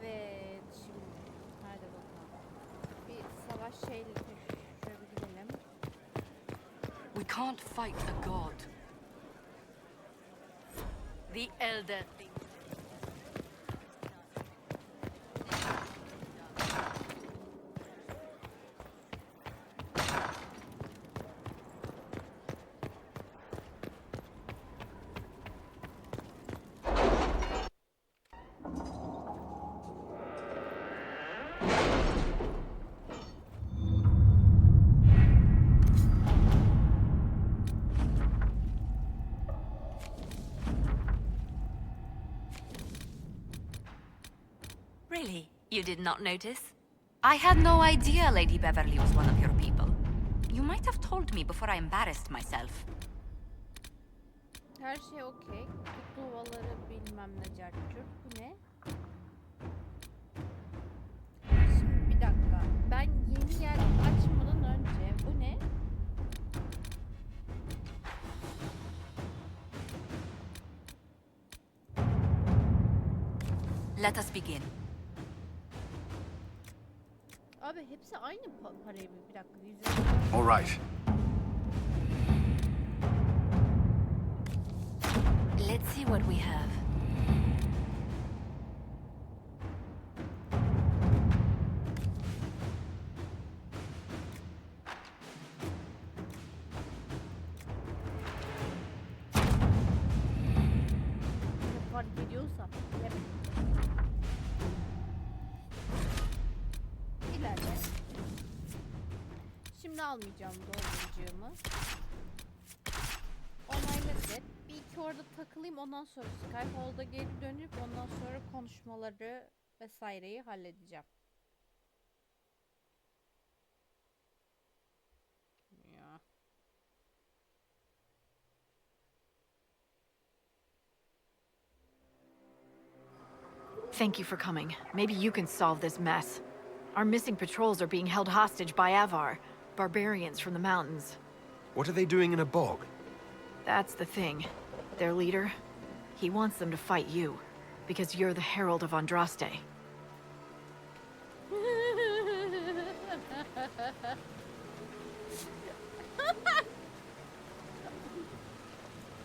Evet, şimdi hadi bakalım. Bir savaş şeyle şöyle bir gidelim. We can't fight a god. The elder thing. Really? You did not notice? I had no idea Lady Beverly was one of your people. You might have told me before I embarrassed myself. Her şey okey. Kutlu ovaları bilmem ne cartçurt. Bu ne? Şimdi bir dakika. Ben yeni yer açmadan önce bu ne? Let us begin. Abi hepsi aynı parayı bir dakika. All right. Let's see what we have. Fark ediyorsa. Evet. İlerle. Şimdi almayacağım doğrucığımı. Onayladık. Bir iki orada takılayım, ondan sonra Skyfall'da geri dönüp ondan sonra konuşmaları vesaireyi halledeceğim. Ya. Thank you for coming. Maybe you can solve this mess. Our missing patrols are being held hostage by Avar, barbarians from the mountains. What are they doing in a bog? That's the thing. Their leader, he wants them to fight you, because you're the Herald of Andraste.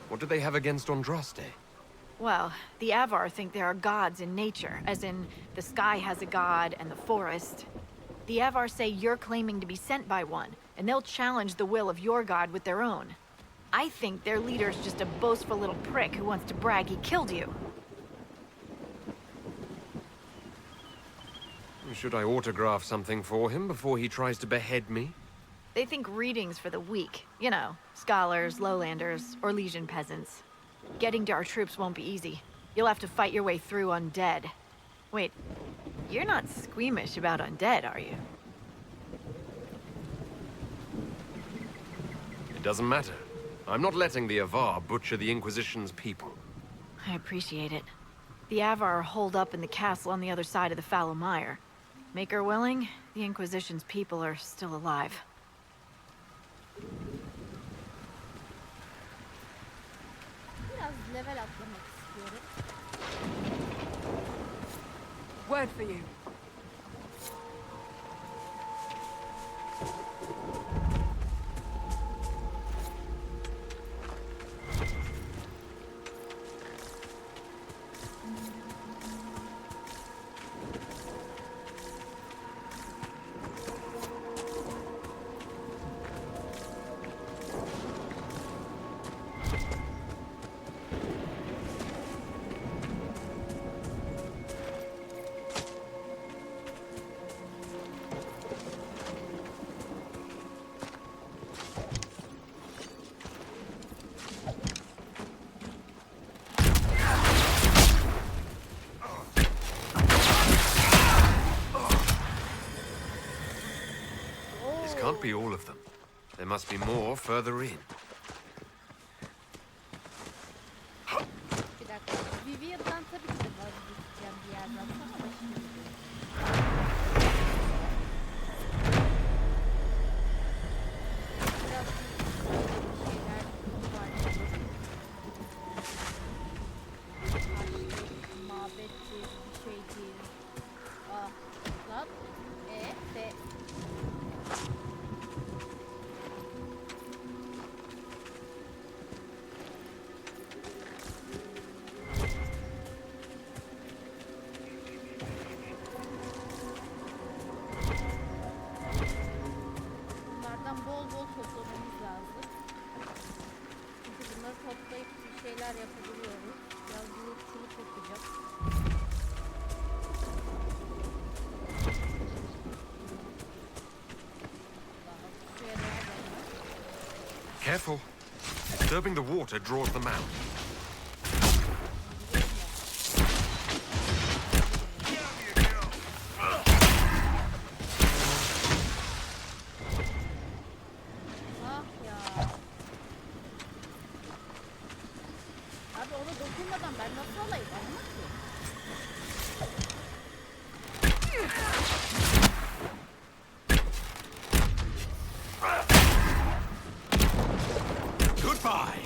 What do they have against Andraste? Well, the Avar think there are gods in nature, as in the sky has a god and the forest. The Avar say you're claiming to be sent by one, and they'll challenge the will of your god with their own. I think their leader's just a boastful little prick who wants to brag he killed you. Should I autograph something for him before he tries to behead me? They think readings for the weak. You know, scholars, lowlanders, or legion peasants. Getting to our troops won't be easy. You'll have to fight your way through undead. Wait, you're not squeamish about undead, are you? It doesn't matter. I'm not letting the Avar butcher the Inquisition's people. I appreciate it. The Avar are holed up in the castle on the other side of the fallow mire. Make her willing, the Inquisition's people are still alive. Biraz level atlamak istiyorum. Word for you. Can't be all of them. There must be more further in. Bir dakika. Vivian'dan tabii ki de vazgeçeceğim bir yerden sonra da şimdi. Biraz şeyler var. Taşlı, mabetli bir şeydi. Careful. Disturbing the water draws them out. Ah ya. Abi ona dokunmadan ben nasıl alayım? Anladın ki? Goodbye.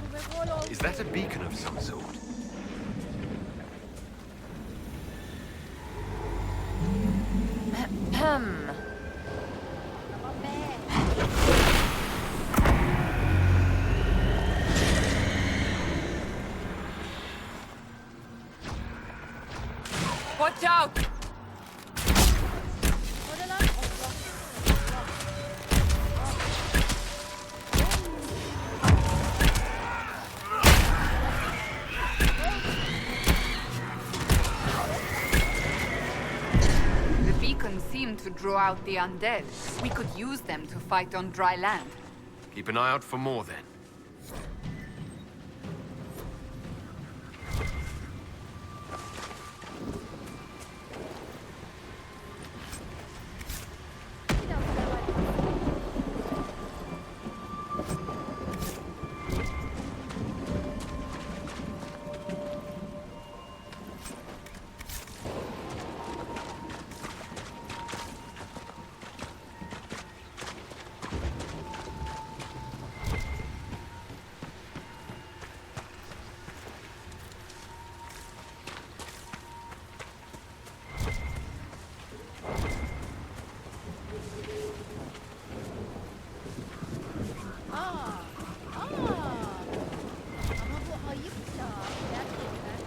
Vurdu ve gol oldu. Is that a beacon of some sort? Tamam be. Watch out! O ne lan? Allah. The beacon seemed to draw out the undead. We could use them to fight on dry land. Keep an eye out for more then. Biraz yavaş. Ama bu ayıp ya. Gerçekten.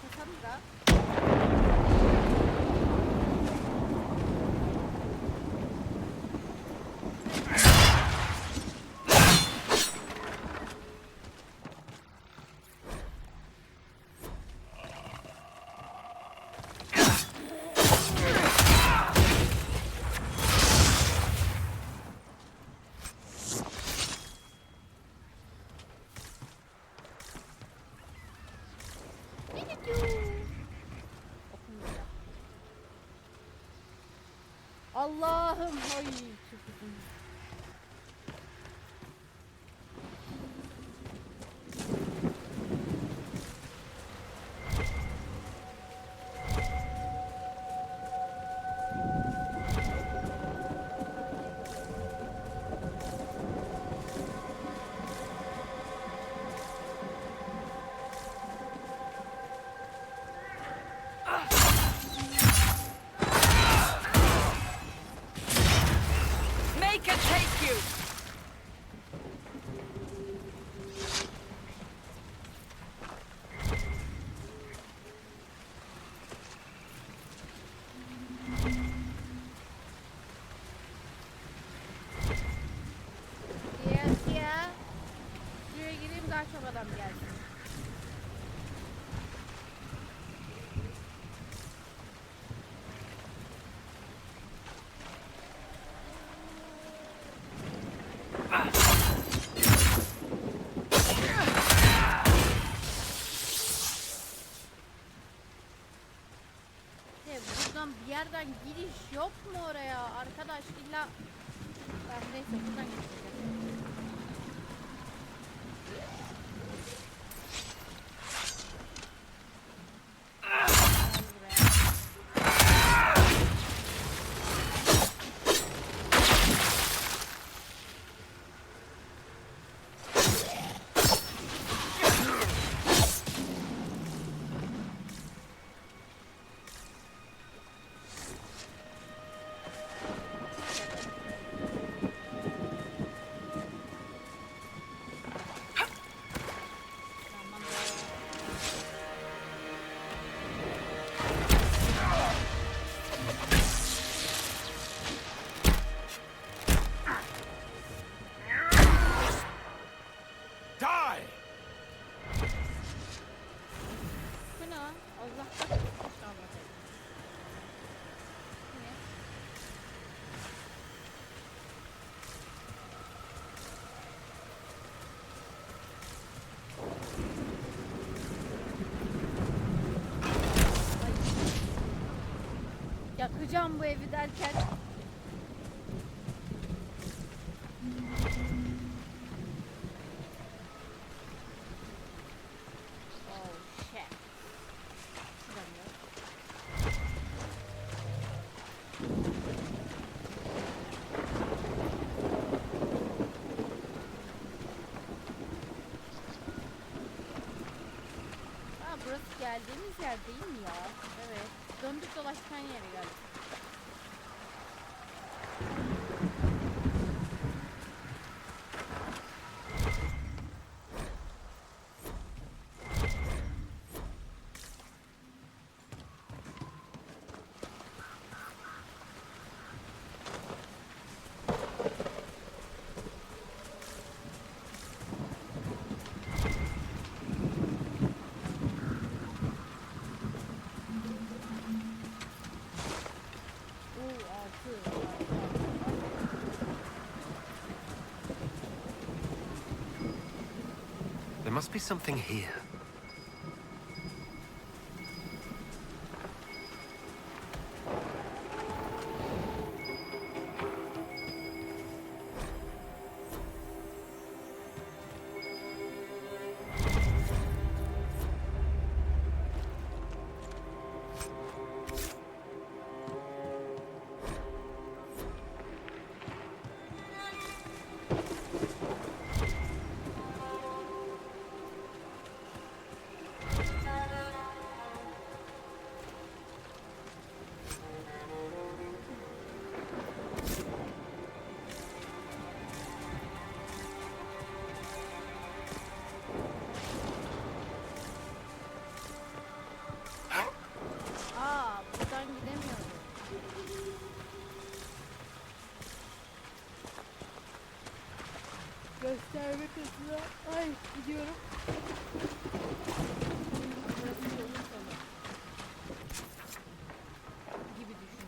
Cassandra. Allah'ım ay çok uzun. Make it take you! Ya. Şuraya gireyim daha çok adam gelsin. Buradan bir yerden giriş yok mu oraya arkadaş illa Ben neyse buradan geçeceğim. Gel buraya. Tamam. Die! Bu ne lan? Allah'tan kalmadı. Ne? Ay. Yakacağım bu evi derken. Oh shit. Şuramıyor. Aa, burası geldiğimiz yer değil mi ya? Evet. Döndük dolaştık aynı yere geldik. Oo, altı. There must be something here. Aa, buradan gidemiyorum. Gösterme kısmına. Ay, gidiyorum. Burası yolun sonu. Gibi düşün.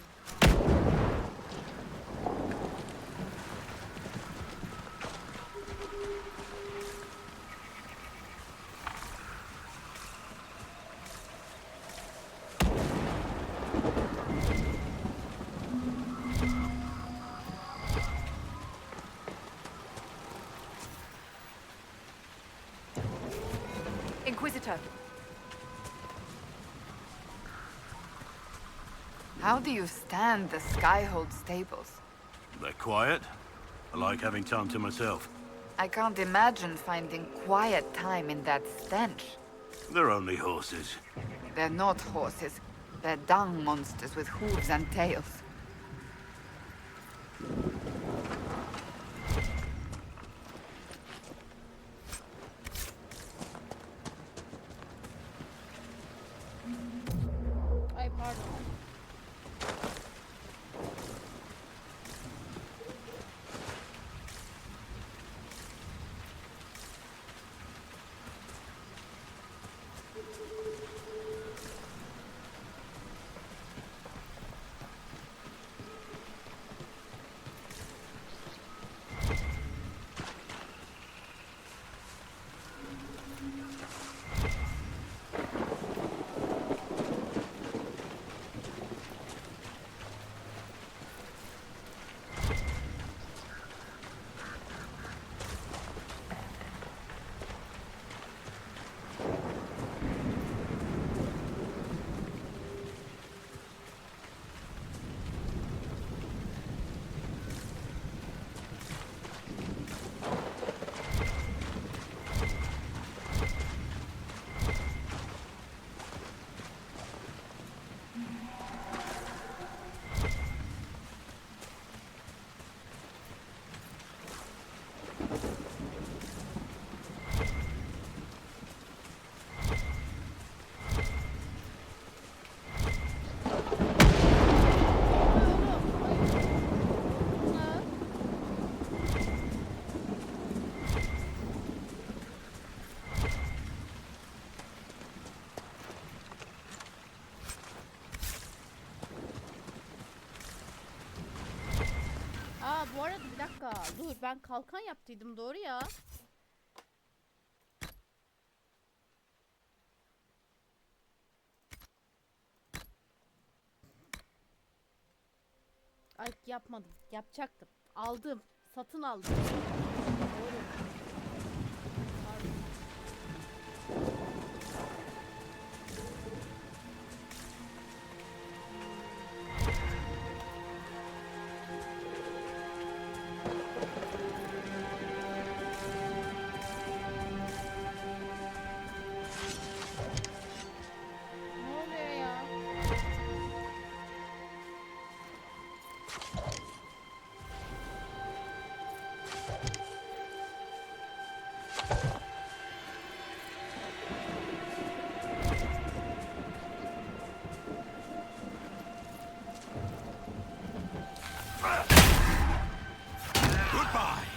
Inquisitor. How do you stand the Skyhold stables? They're quiet. I like having time to myself. I can't imagine finding quiet time in that stench. They're only horses. They're not horses. They're dung monsters with hooves and tails. Ay pardon. Aa bu arada bir dakika. Dur ben kalkan yaptıydım doğru ya. Ay yapmadım. Yapacaktım. Aldım. Satın aldım. Doğru. Pardon. Ne oluyor ya? Goodbye!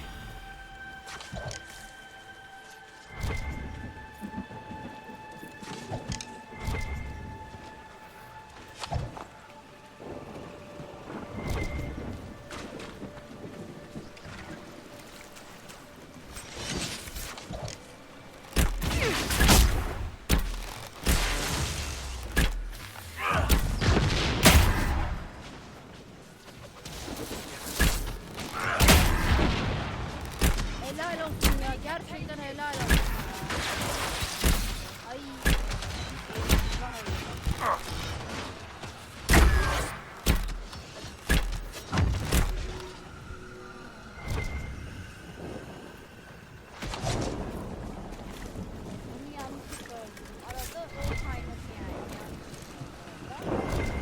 Helal olsun ya. Gerçekten helal olsun ya. Ay. Vay. Bunu yanlışlıkla öldürdüm. Arada o kaynadı yani. Yanlışlıkla.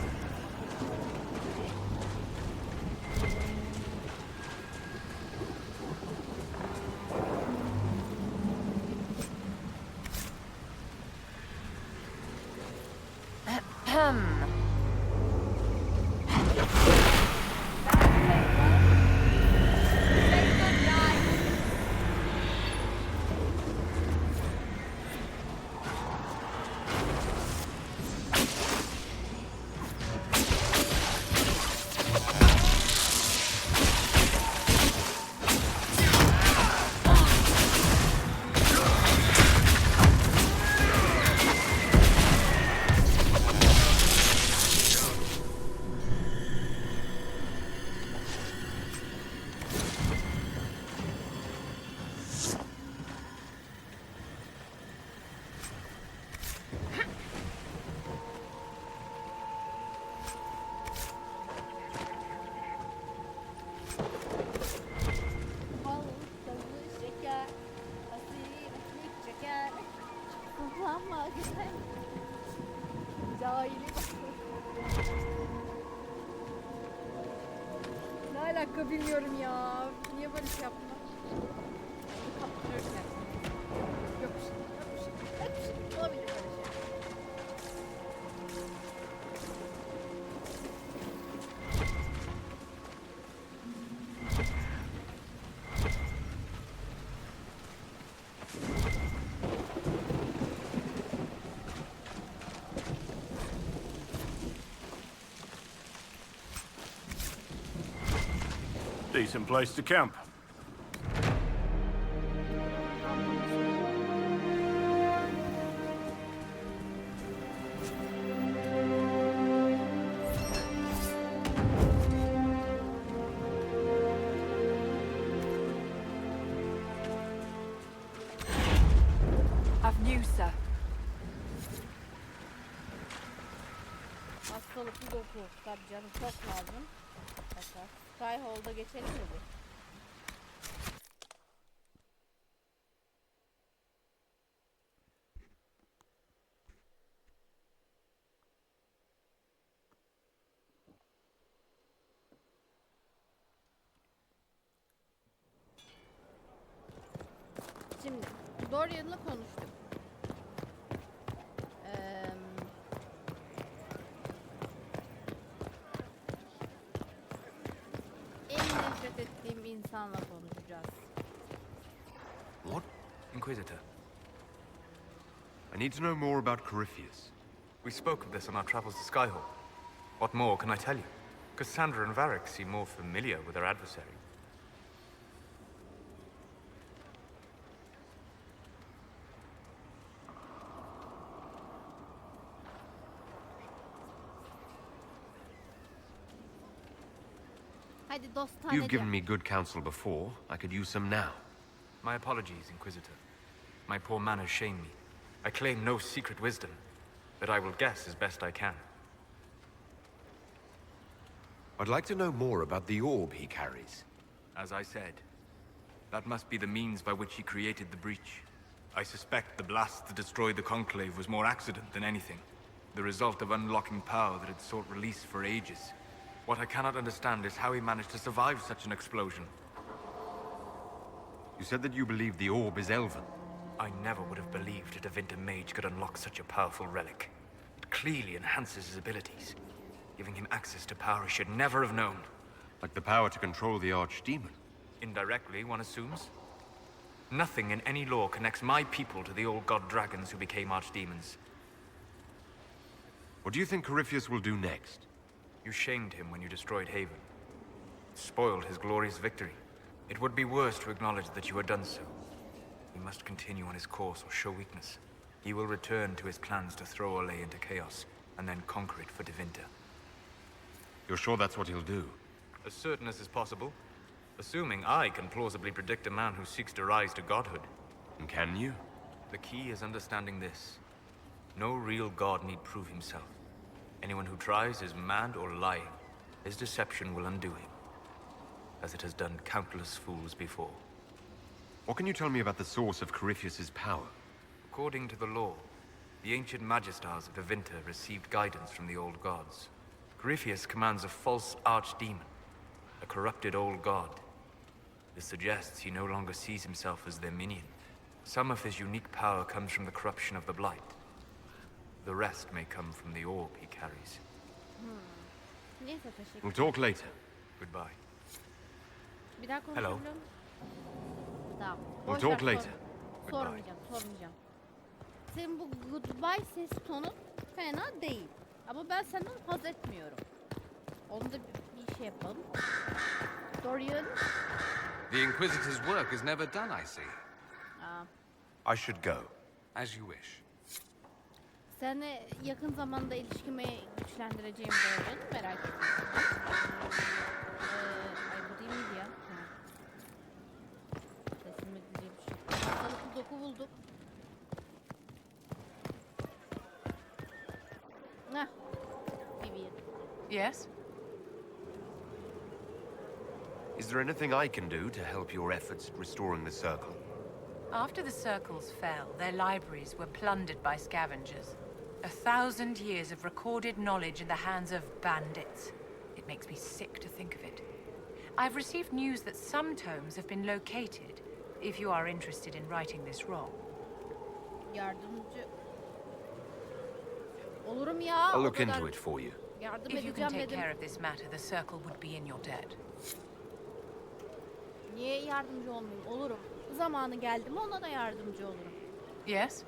Bal, tadı, şeker, asil, şeker. Kullanma güzel. Cahili bak. Ne alaka bilmiyorum ya. Niye böyle şey yaptım? Kaptırıyorum kendimi. Yok bir şey. Yok bir şey. Yok bir şey. Olabilir böyle şey. Decent place to camp. Afternoon, sir. Hastalıklı doku. Tabii canım çok lazım. Bakar. Skyhall'da geçelim mi bu? Şimdi Dorian'la konuştuk. En nefret ettiğim insanla konuşacağız. What? Inquisitor. I need to know more about Corypheus. We spoke of this on our travels to Skyhall. What more can I tell you? Cassandra and Varric seem more familiar with their adversary. Haydi dostane You've given me good counsel before. I could use some now. My apologies, Inquisitor. My poor manners shame me. I claim no secret wisdom, but I will guess as best I can. I'd like to know more about the orb he carries. As I said, that must be the means by which he created the breach. I suspect the blast that destroyed the Conclave was more accident than anything. The result of unlocking power that had sought release for ages. What I cannot understand is how he managed to survive such an explosion. You said that you believe the orb is elven. I never would have believed a Devinter mage could unlock such a powerful relic. It clearly enhances his abilities, giving him access to power he should never have known. Like the power to control the archdemon. Indirectly, one assumes. Nothing in any law connects my people to the old god dragons who became archdemons. What do you think Corypheus will do next? You shamed him when you destroyed Haven. Spoiled his glorious victory. It would be worse to acknowledge that you had done so. He must continue on his course or show weakness. He will return to his plans to throw Olay into chaos, and then conquer it for Devinter. You're sure that's what he'll do? As certain as is possible. Assuming I can plausibly predict a man who seeks to rise to godhood. And can you? The key is understanding this. No real god need prove himself. Anyone who tries is mad or lying. His deception will undo him, as it has done countless fools before. What can you tell me about the source of Corypheus's power? According to the law, the ancient Magistars of Devinter received guidance from the old gods. Corypheus commands a false archdemon, a corrupted old god. This suggests he no longer sees himself as their minion. Some of his unique power comes from the corruption of the Blight. The rest may come from the orb he carries. Neyse teşekkür. We'll talk later. Goodbye. Bir daha konuşabiliyor musun? Tamam. We'll Boş talk ver, later. Sormayacağım. Senin bu goodbye ses tonu fena değil. Ama ben senden haz etmiyorum. Onu da bir şey yapalım. Dorian. The Inquisitor's work is never done, I see. I should go. As you wish. Seninle yakın zamanda ilişkimi güçlendireceğim Dorian. Merak etme. Ay bu değil miydi ya? Teslim edeceğim bir şey. Hastalıklı doku bulduk. Heh. Vivian. Yes? Is there anything I can do to help your efforts at restoring the Circle? After the Circles fell, their libraries were plundered by scavengers. 1,000 years of recorded knowledge in the hands of bandits. It makes me sick to think of it. I've received news that some tomes have been located, if you are interested in righting this wrong. Yardımcı olurum ya. I'll o look kadar into it for you. Yardım If you can edeceğim take dedim. care of this matter, the Circle would be in your debt. Niye yardımcı olmayayım? Olurum. Zamanı geldi mi ona da yardımcı olurum. Yes?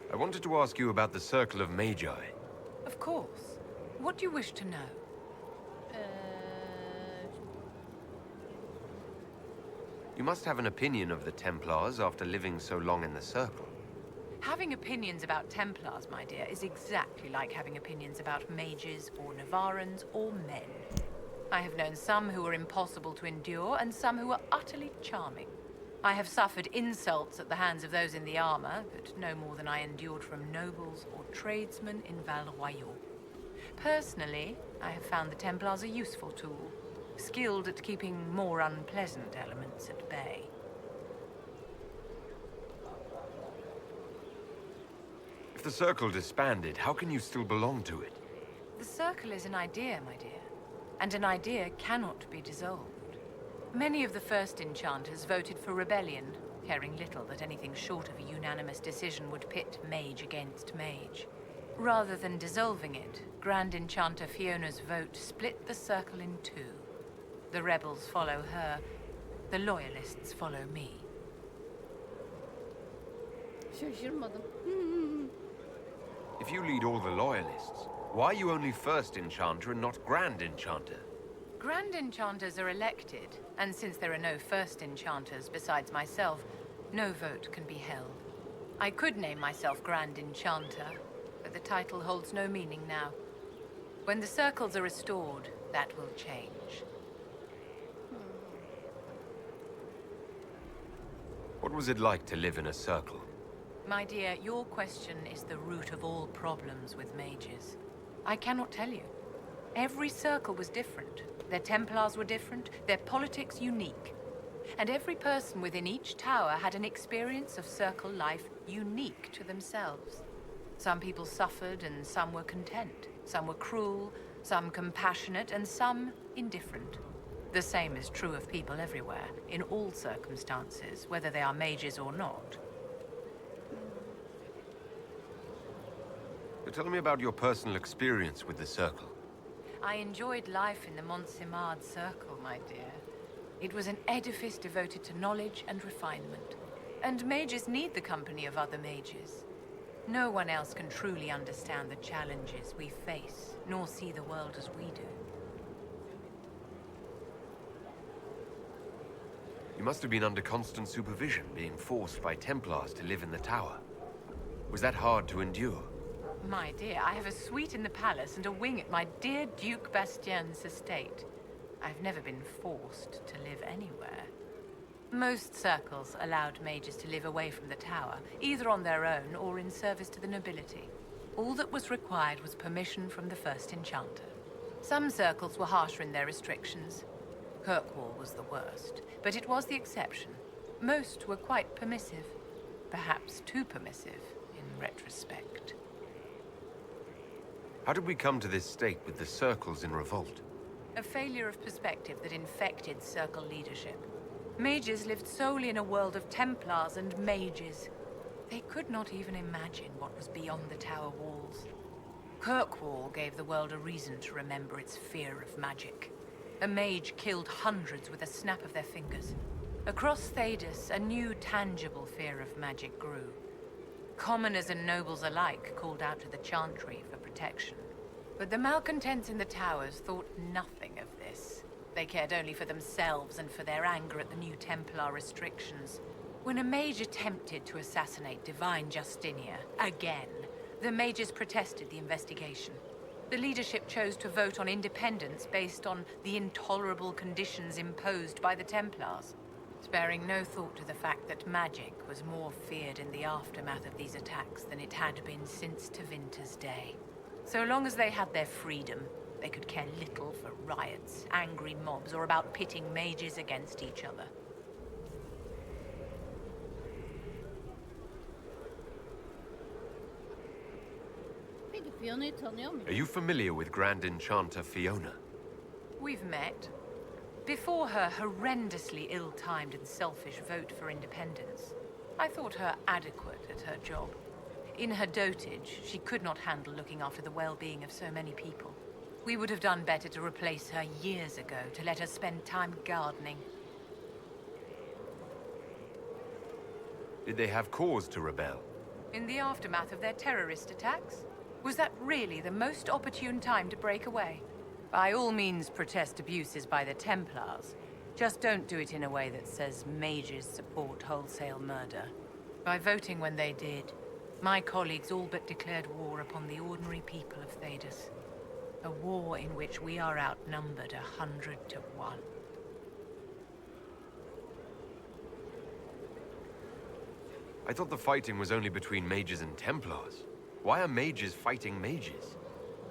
I wanted to ask you about the Circle of Magi. Of course. What do you wish to know? You must have an opinion of the Templars after living so long in the Circle. Having opinions about Templars, my dear, is exactly like having opinions about mages or Navarrans or men. I have known some who were impossible to endure and some who were utterly charming. I have suffered insults at the hands of those in the armor, but no more than I endured from nobles or tradesmen in Val Royaux. Personally, I have found the Templars a useful tool, skilled at keeping more unpleasant elements at bay. If the Circle disbanded, how can you still belong to it? The Circle is an idea, my dear, and an idea cannot be dissolved. Many of the first enchanters voted for rebellion, caring little that anything short of a unanimous decision would pit mage against mage. Rather than dissolving it, Grand Enchanter Fiona's vote split the Circle in two. The rebels follow her, the loyalists follow me. Şaşırmadım. If you lead all the Loyalists, why are you only First Enchanter and not Grand Enchanter? Grand Enchanters are elected, and since there are no First Enchanters besides myself, no vote can be held. I could name myself Grand Enchanter, but the title holds no meaning now. When the Circles are restored, That will change. What was it like to live in a circle? My dear, your question is the root of all problems with mages. I cannot tell you. Every circle was different. Their Templars were different, their politics unique. And every person within each tower had an experience of circle life unique to themselves. Some people suffered and some were content. Some were cruel, some compassionate, and some indifferent. The same is true of people everywhere, in all circumstances, whether they are mages or not. So tell me about your personal experience with the circle. I enjoyed life in the Montsimard Circle, my dear. It was an edifice devoted to knowledge and refinement. And mages need the company of other mages. No one else can truly understand the challenges we face, nor see the world as we do. You must have been under constant supervision, being forced by Templars to live in the tower. Was that hard to endure? My dear, I have a suite in the palace and a wing at my dear Duke Bastien's estate. I've never been forced to live anywhere. Most circles allowed mages to live away from the tower, either on their own or in service to the nobility. All that was required was permission from the first enchanter. Some circles were harsher in their restrictions. Kirkwall was the worst, but it was the exception. Most were quite permissive, perhaps too permissive in retrospect. How did we come to this state with the circles in revolt? A failure of perspective that infected circle leadership. Mages lived solely in a world of Templars and mages. They could not even imagine what was beyond the tower walls. Kirkwall gave the world a reason to remember its fear of magic. A mage killed hundreds with a snap of their fingers. Across Thedas, a new tangible fear of magic grew. Commoners and nobles alike called out to the Chantry for protection. But the malcontents in the towers thought nothing of this. They cared only for themselves and for their anger at the new Templar restrictions. When a mage attempted to assassinate Divine Justinia, again, the mages protested the investigation. The leadership chose to vote on independence based on the intolerable conditions imposed by the Templars, sparing no thought to the fact that magic was more feared in the aftermath of these attacks than it had been since Tevinter's day. So long as they had their freedom, they could care little for riots, angry mobs, or about pitting mages against each other. Peki Fiona'yı tanıyor muydun? Are you familiar with Grand Enchanter Fiona? We've met. Before her horrendously ill-timed and selfish vote for independence, I thought her adequate at her job. In her dotage, she could not handle looking after the well-being of so many people. We would have done better to replace her years ago, to let her spend time gardening. Did they have cause to rebel? In the aftermath of their terrorist attacks? Was that really the most opportune time to break away? By all means, protest abuses by the Templars. Just don't do it in a way that says mages support wholesale murder. By voting when they did, my colleagues all but declared war upon the ordinary people of Thedas. A war in which we are outnumbered 100 to 1. I thought the fighting was only between mages and Templars. Why are mages fighting mages?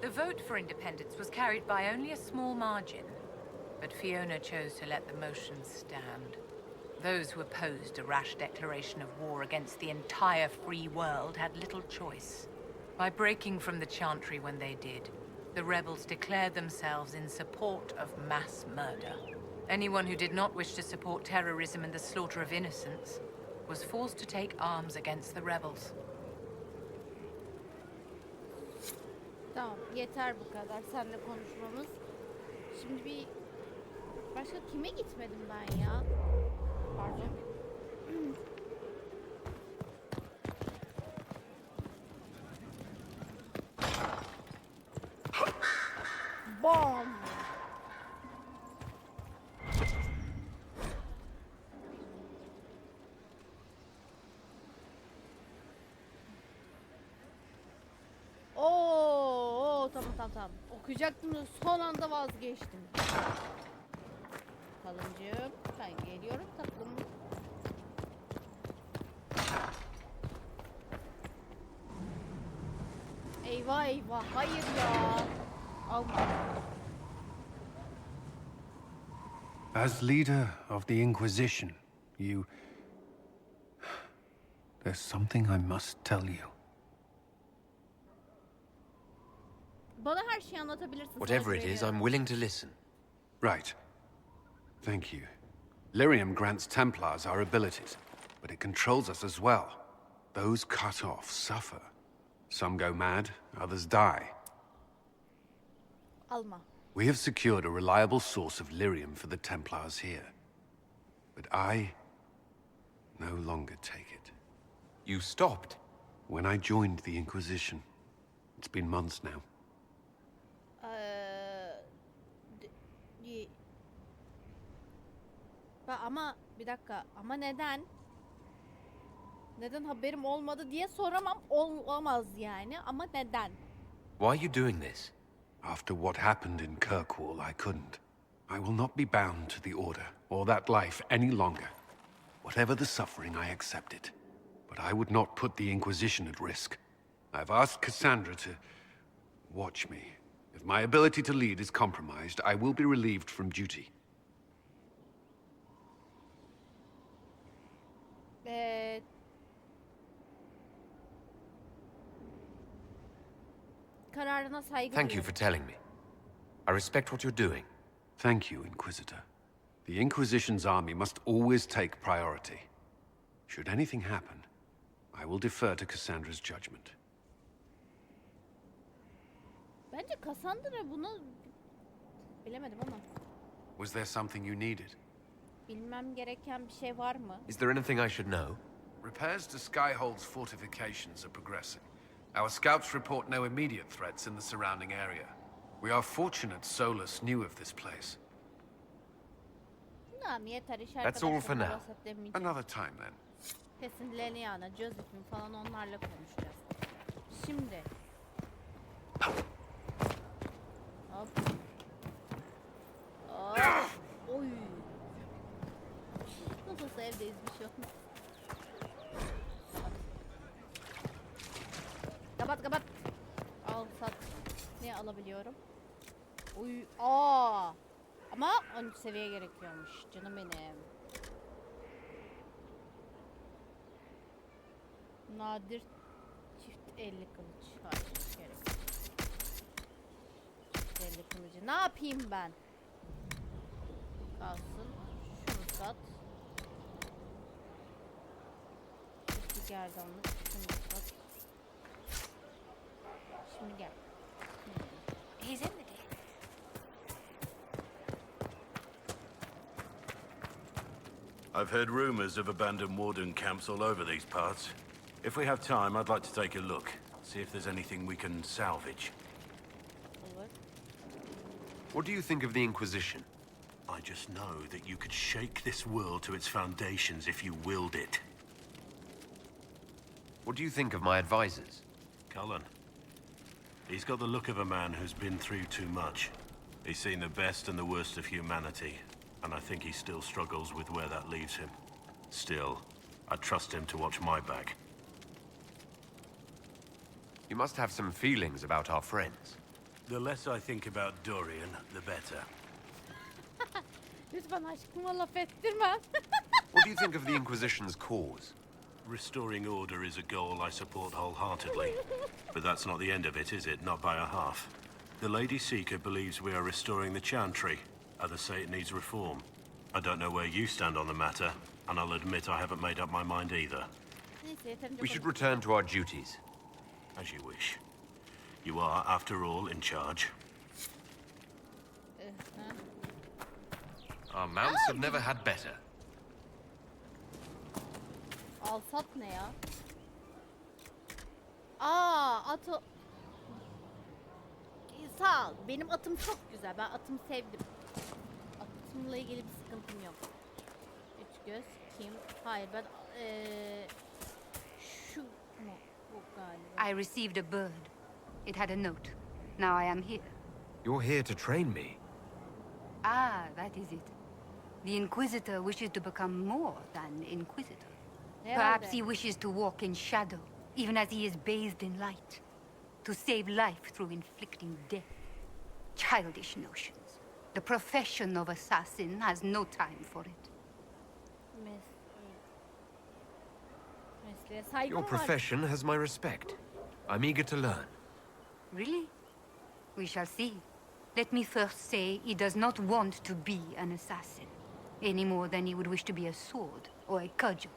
The vote for independence was carried by only a small margin, but Fiona chose to let the motion stand. Those who opposed a rash declaration of war against the entire free world had little choice. By breaking from the Chantry when they did, the rebels declared themselves in support of mass murder. Anyone who did not wish to support terrorism and the slaughter of innocents was forced to take arms against the rebels. Tamam, yeter bu kadar seninle konuşmamız. Şimdi bir başka kime gitmedim ben ya? Pardon. Bom. Oo, tamam. Tamam. Okuyacaktım da son anda vazgeçtim. Kalıncım, ben geliyorum tatlım. Eyvah eyvah, hayır ya. Alma. As leader of the Inquisition, there's something I must tell you. Bana her şeyi anlatabilirsin. Whatever it is, I'm willing to listen. Right. Thank you. Lyrium grants Templars our abilities, but it controls us as well. Those cut off suffer. Some go mad, others die. Alma. We have secured a reliable source of lyrium for the Templars here. But I no longer take it. You stopped? When I joined the Inquisition. It's been months now. Ama bir dakika. Ama neden? Neden haberim olmadı diye soramam. Olamaz yani. Ama neden? Why are you doing this? After what happened in Kirkwall, I couldn't. I will not be bound to the Order, or that life any longer. Whatever the suffering, I accept it. But I would not put the Inquisition at risk. I've asked Cassandra to watch me. If my ability to lead is compromised, I will be relieved from duty. Kararına saygı Thank you for telling me. I respect what you're doing. Thank you, Inquisitor. The Inquisition's army must always take priority. Should anything happen, I will defer to Cassandra's judgment. Bence Cassandra bunu bilemedim ama Was there something you needed? bilmem gereken bir şey var mı? Is there anything I should know? Repairs to Skyhold's fortifications are progressing. Our scouts report no immediate threats in the surrounding area. We are fortunate Solus knew of this place. Tamam yeter iş That's all for now. Another time then. Kesin Leliana, Josephine falan onlarla konuşacağız. Şimdi. Hop. Hop. Oy. Nasılsa evdeyiz bir şey olmaz. Kapat kapat. Al sat. Ne alabiliyorum? Uy. Aa. Ama 13 seviye gerekiyormuş. Canım benim. Nadir çift 50 kılıç. Hayır gerek. Çift 50 kılıcı. Ne yapayım ben? Kalsın. Şunu sat. Eski gerdanlık. Şunu sat. Şimdi gel. He's in the game. I've heard rumors of abandoned warden camps all over these parts. If we have time, I'd like to take a look. See if there's anything we can salvage. Olur. What do you think of the Inquisition? I just know that you could shake this world to its foundations if you willed it. What do you think of my advisors? Cullen. He's got the look of a man who's been through too much. He's seen the best and the worst of humanity, and I think he still struggles with where that leaves him. Still, I trust him to watch my back. You must have some feelings about our friends. The less I think about Dorian, the better. Lütfen aşkıma laf ettirme. What do you think of the Inquisition's cause? Restoring order is a goal I support wholeheartedly. But that's not the end of it, is it? Not by a half. The Lady Seeker believes we are restoring the Chantry. Others say it needs reform. I don't know where you stand on the matter, and I'll admit I haven't made up my mind either. Neyse yeterince We should return to our duties. As you wish. You are, after all, in charge. Our mounts have never had better. Al sat ne ya? Aa atı... Sağ ol. Benim atım çok güzel. Ben atımı sevdim. Atımla ilgili bir sıkıntım yok. Üç göz kim? Hayır ben şu mu? Bu galiba. I received a bird. It had a note. Now I am here. You're here to train me. Ah, that is it. The Inquisitor wishes to become more than Inquisitor. Perhaps he wishes to walk in shadow, even as he is bathed in light. To save life through inflicting death. Childish notions. The profession of assassin has no time for it. Mesleğe saygım Your var. profession has my respect. I'm eager to learn. Really? We shall see. Let me first say he does not want to be an assassin, any more than he would wish to be a sword or a cudgel.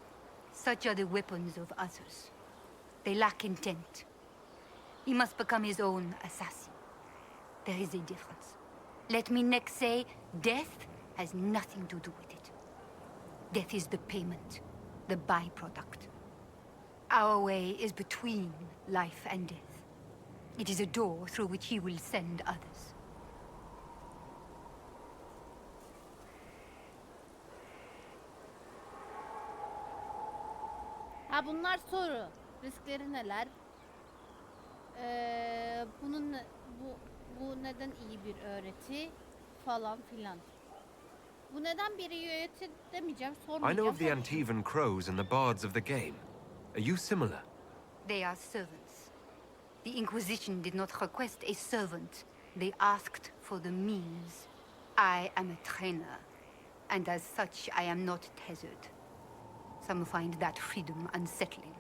Such are the weapons of others. They lack intent. He must become his own assassin. There is a difference. Let me next say, death has nothing to do with it. Death is the payment, the byproduct. Our way is between life and death. It is a door through which he will send others. Ha bunlar soru. Riskleri neler? Bunun bu neden iyi bir öğreti falan filan. Bu neden bir iyi öğreti demeyeceğim, I sormayacağım. know of the Antivan crows and the bards of the game. Are you similar? They are servants. The Inquisition did not request a servant. They asked for the means. I am a trainer, and as such I am not tethered. Some find that freedom unsettling.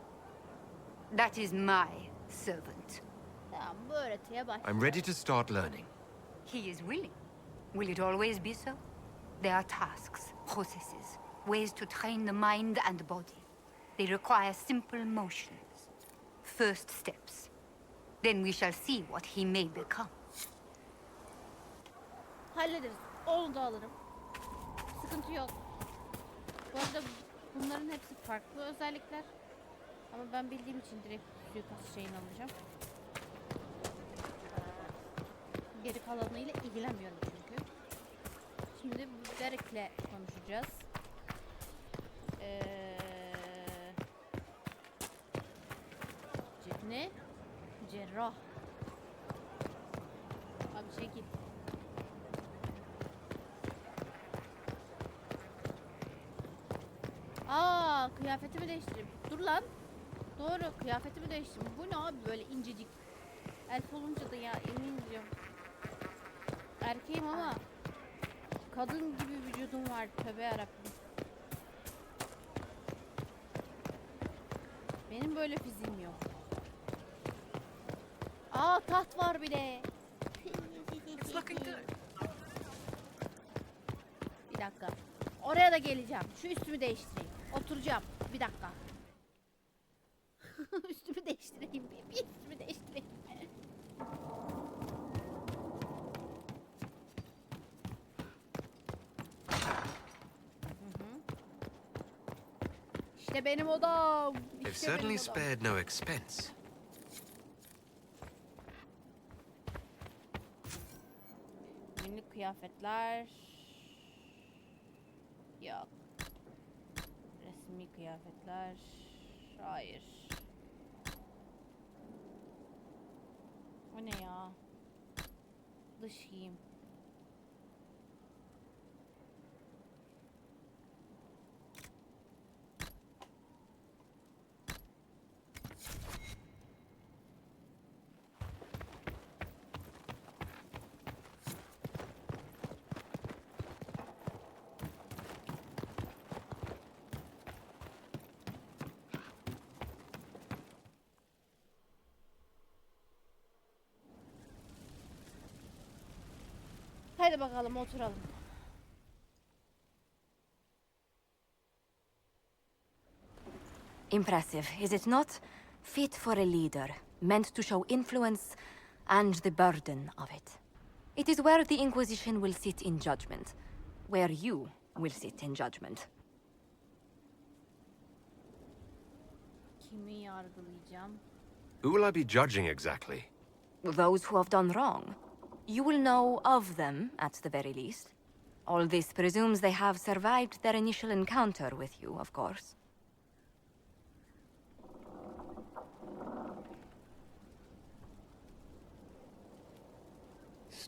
That is my servant. Tamam, bu öğretiye başlayalım. I'm ready to start learning. He is willing. Will it always be so? There are tasks, processes, ways to train the mind and body. They require simple motions. First steps. Then we shall see what he may become. Hallederiz. Onu da alırım. Sıkıntı yok. Bu arada bunların hepsi farklı özellikler. Ama ben bildiğim için direkt suikast şeyini alacağım. Geri kalanıyla ilgilenmiyorum çünkü. Şimdi Varric'le konuşacağız. Ne? Cerrah. Abi çekil. Kıyafetimi değiştireyim. Dur lan. Doğru, kıyafetimi değiştireyim. Bu ne abi böyle incecik. Elf olunca da ya emin diyorum. Erkeğim ama kadın gibi vücudum var. Tövbe yarabbim. Benim böyle fiziğim yok. Taht var bir de. Bir dakika. Oraya da geleceğim. Şu üstümü değiştireyim. Oturacağım. Bir dakika. Üstümü değiştireyim. Bir üstümü değiştireyim. İşte benim odam. They've İşte certainly benim odam. spared no expense. Günlük kıyafetler. Yok. Resmi kıyafetler. Hayır. O ne ya? Dış giyim. Hadi bakalım oturalım. Impressive, is it not? Fit for a leader, meant to show influence and the burden of it. It is where the Inquisition will sit in judgment. Where you will sit in judgment. Kimi yargılayacağım? Who will I be judging exactly? Those who have done wrong. You will know of them, at the very least. All this presumes they have survived their initial encounter with you, of course.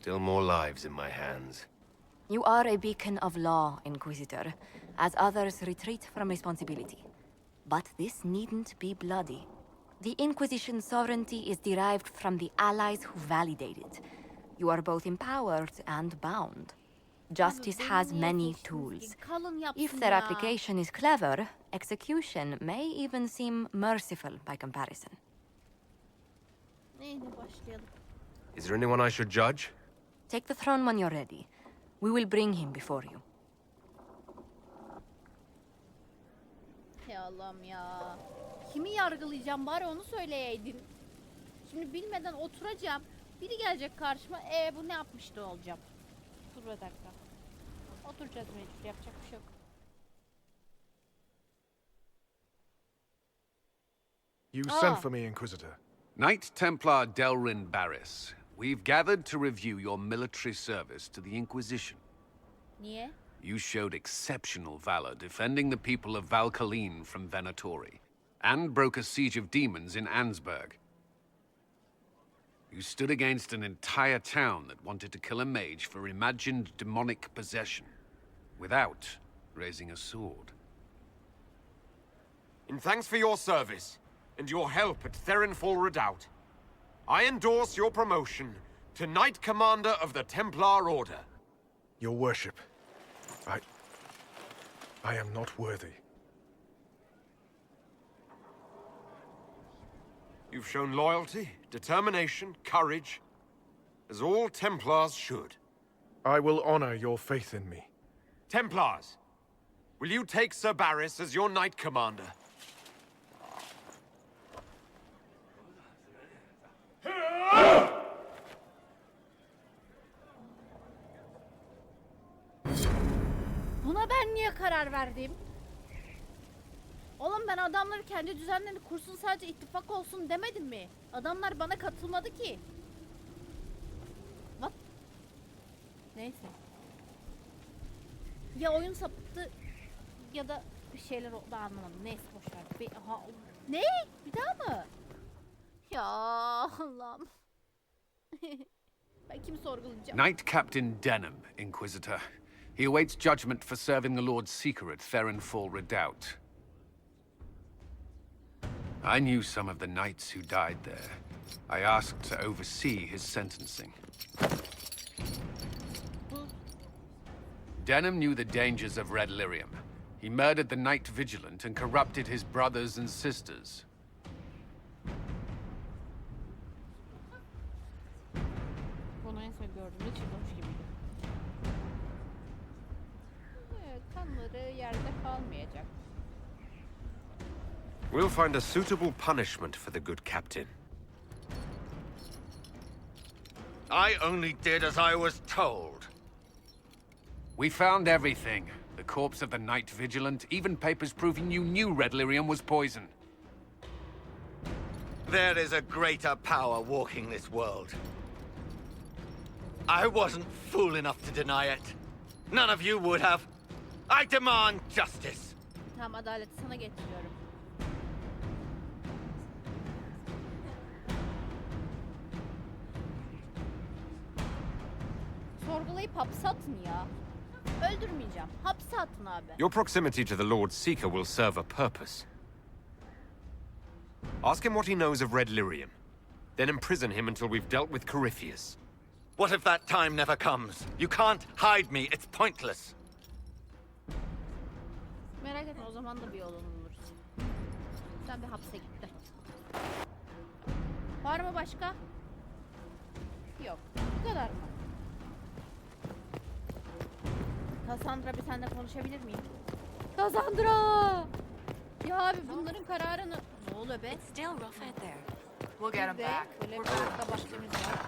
Still more lives in my hands. You are a beacon of law, Inquisitor, as others retreat from responsibility. But this needn't be bloody. The Inquisition's sovereignty is derived from the allies who validate it. You are both empowered and bound. Justice has many tools. If their application is clever, execution may even seem merciful by comparison. Is there anyone I should judge? Take the throne when you're ready. We will bring him before you. Hey Allah'ım ya. Kimi yargılayacağım bari onu söyleyeydin. Şimdi bilmeden oturacağım. Biri gelecek karşıma. Bu ne yapmıştı olacağım. Dur bir dakika. Oturacağız mecbur. Yapacak bir şey yok. You sent for me, Inquisitor. Knight Templar Delrin Barris, we've gathered to review your military service to the Inquisition. Niye? You showed exceptional valor defending the people of Valkaline from Venatori, and broke a siege of demons in Ansburg. You stood against an entire town that wanted to kill a mage for imagined demonic possession, without raising a sword. In thanks for your service, and your help at Therenfall Redoubt, I endorse your promotion to Knight Commander of the Templar Order. Your worship, I am not worthy. You've shown loyalty, determination, courage, as all Templars should. I will honor your faith in me. Templars, will you take Sir Barris as your Knight Commander? Buna ben niye karar verdim? Oğlum ben adamları kendi düzenlerini kursun sadece ittifak olsun demedim mi? Adamlar bana katılmadı ki. What? Neyse. Ya oyun sapıttı ya da bir şeyler oldu anlamadım. Neyse boşver. Ne? Bir daha mı? Ya Allah'ım. Ben kimi sorgulayacağım? Knight Captain Denham, Inquisitor. He awaits judgment for serving the Lord Seeker at Therenfall Redoubt. I knew some of the knights who died there. I asked to oversee his sentencing. Denham knew the dangers of Red Lyrium. He murdered the Knight Vigilant and corrupted his brothers and sisters. Bunu en son gördüğümde çıkmış gibiydi. Kanları yerde kalmayacak. We'll find a suitable punishment for the good captain. I only did as I was told. We found everything. The corpse of the Knight Vigilant, even papers proving you knew Red Lyrium was poison. There is a greater power walking this world. I wasn't fool enough to deny it. None of you would have. I demand justice. Tamam, adaleti sana getiriyorum. Sorgulayıp hapse atın ya. Öldürmeyeceğim. Hapse atın abi. Your proximity to the Lord Seeker will serve a purpose. Ask him what he knows of Red Lyrium. Then imprison him until we've dealt with Corypheus. What if that time never comes? You can't hide me. It's pointless. Merak etme, o zaman da bir yolunu buluruz. Sen bir hapse git de. Var mı başka? Yok. Bu kadar mı? Cassandra, bir seninle konuşabilir miyim? Cassandra! Ya abi bunların kararını... Ne oluyor be? It's still rough out there. We'll get him back. Böyle bir arka bahçemiz var.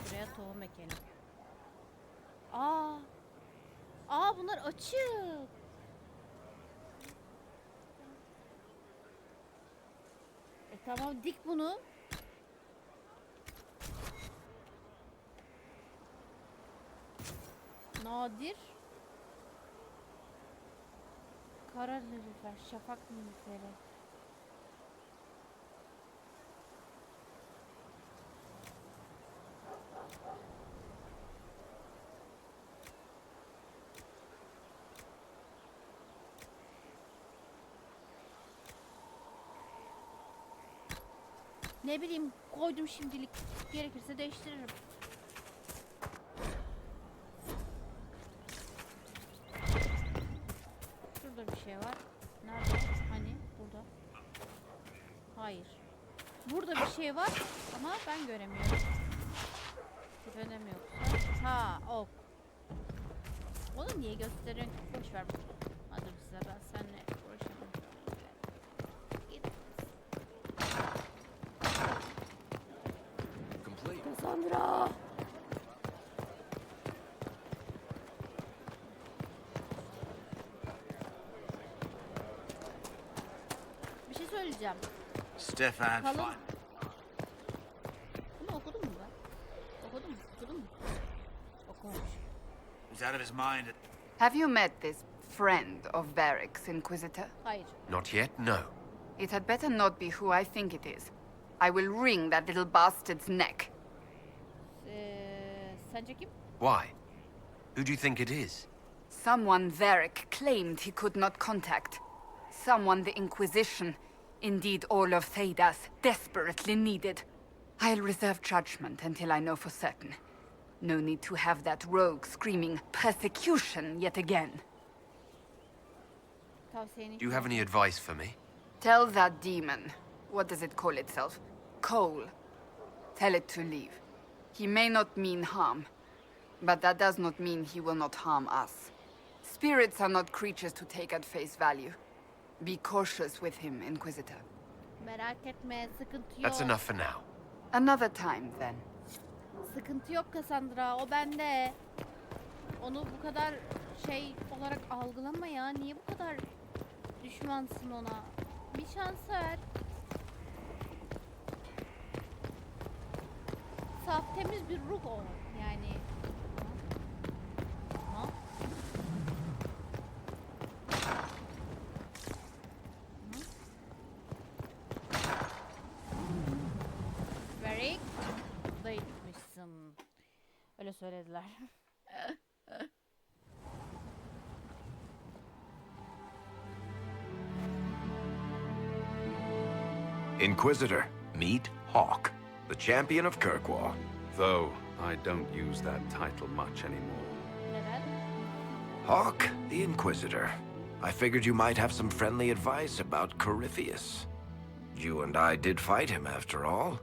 Buraya tohum ekelim. Aa bunlar açık. Tamam, dik bunu. Nadir. Kara nilüfer, şafak nilüferi. Ne bileyim, koydum şimdilik. Gerekirse değiştiririm. Şurada bir şey var. Nerede? Hani? Burada. Hayır. Burada bir şey var ama ben göremiyorum. Tepede mi yoksa? Ha, ok. Onu niye gösteriyorsun? Boş ver. Hadi size, ben seninle uğraşamam. Git. Cassandra! Bir şey söyleyeceğim. Stefan, Kalın. fine. Bunu okudun mu ben? Okudun mu? Okudun mu? Okumuş. He's out of his mind. Have you met this friend of Varric's, Inquisitor? Hayır. Not yet, no. It had better not be who I think it is. I will wring that little bastard's neck. Sence kim? Why? Who do you think it is? Someone Varric claimed he could not contact. Someone the Inquisition, indeed all of Thedas, desperately needed. I'll reserve judgment until I know for certain. No need to have that rogue screaming persecution yet again. Tavsiyeni. Do you have any advice for me? Tell that demon, what does it call itself? Cole. Tell it to leave. He may not mean harm, but that does not mean he will not harm us. Spirits are not creatures to take at face value. Be cautious with him, Inquisitor. Merak etme, sıkıntı yok. That's enough for now. Another time, then. Sıkıntı yok Cassandra, o bende. Onu bu kadar şey olarak algılama ya. Niye bu kadar düşmansın ona? Bir şans ver. Saf, temiz bir ruh o. Yani. Ha? Varric, buradaymışsın. Öyle söylediler. Inquisitor, meet Hawk, the champion of Kirkwall. Though I don't use that title much anymore. Neden? Hawk, the Inquisitor. I figured you might have some friendly advice about Corypheus. You and I did fight him after all.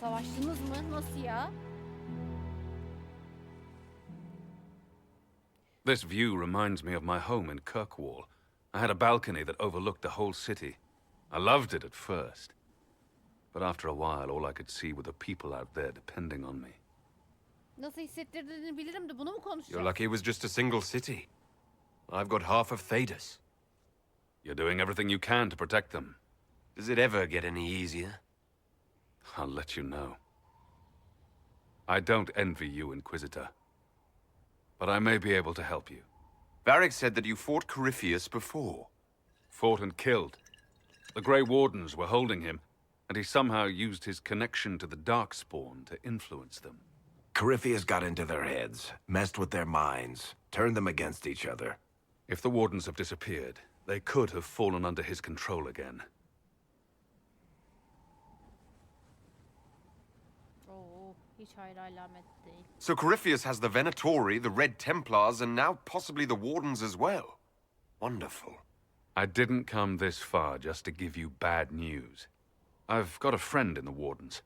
Savaştınız mı? Nasıl ya? This view reminds me of my home in Kirkwall. I had a balcony that overlooked the whole city. I loved it at first. But after a while, all I could see were the people out there depending on me. Nasıl hissettirdiğini bilirim de bunu mu konuşacağız? You're lucky it was just a single city. I've got half of Thedas. You're doing everything you can to protect them. Does it ever get any easier? I'll let you know. I don't envy you, Inquisitor. But I may be able to help you. Varric said that you fought Corypheus before. Fought and killed. The Grey Wardens were holding him, and he somehow used his connection to the Darkspawn to influence them. Corypheus got into their heads, messed with their minds, turned them against each other. If the Wardens have disappeared, they could have fallen under his control again. Oo, hiç hayır alamet değil. So Corypheus has the Venatori, the Red Templars, and now possibly the Wardens as well. Wonderful. I didn't come this far just to give you bad news. I've got a friend in the Wardens.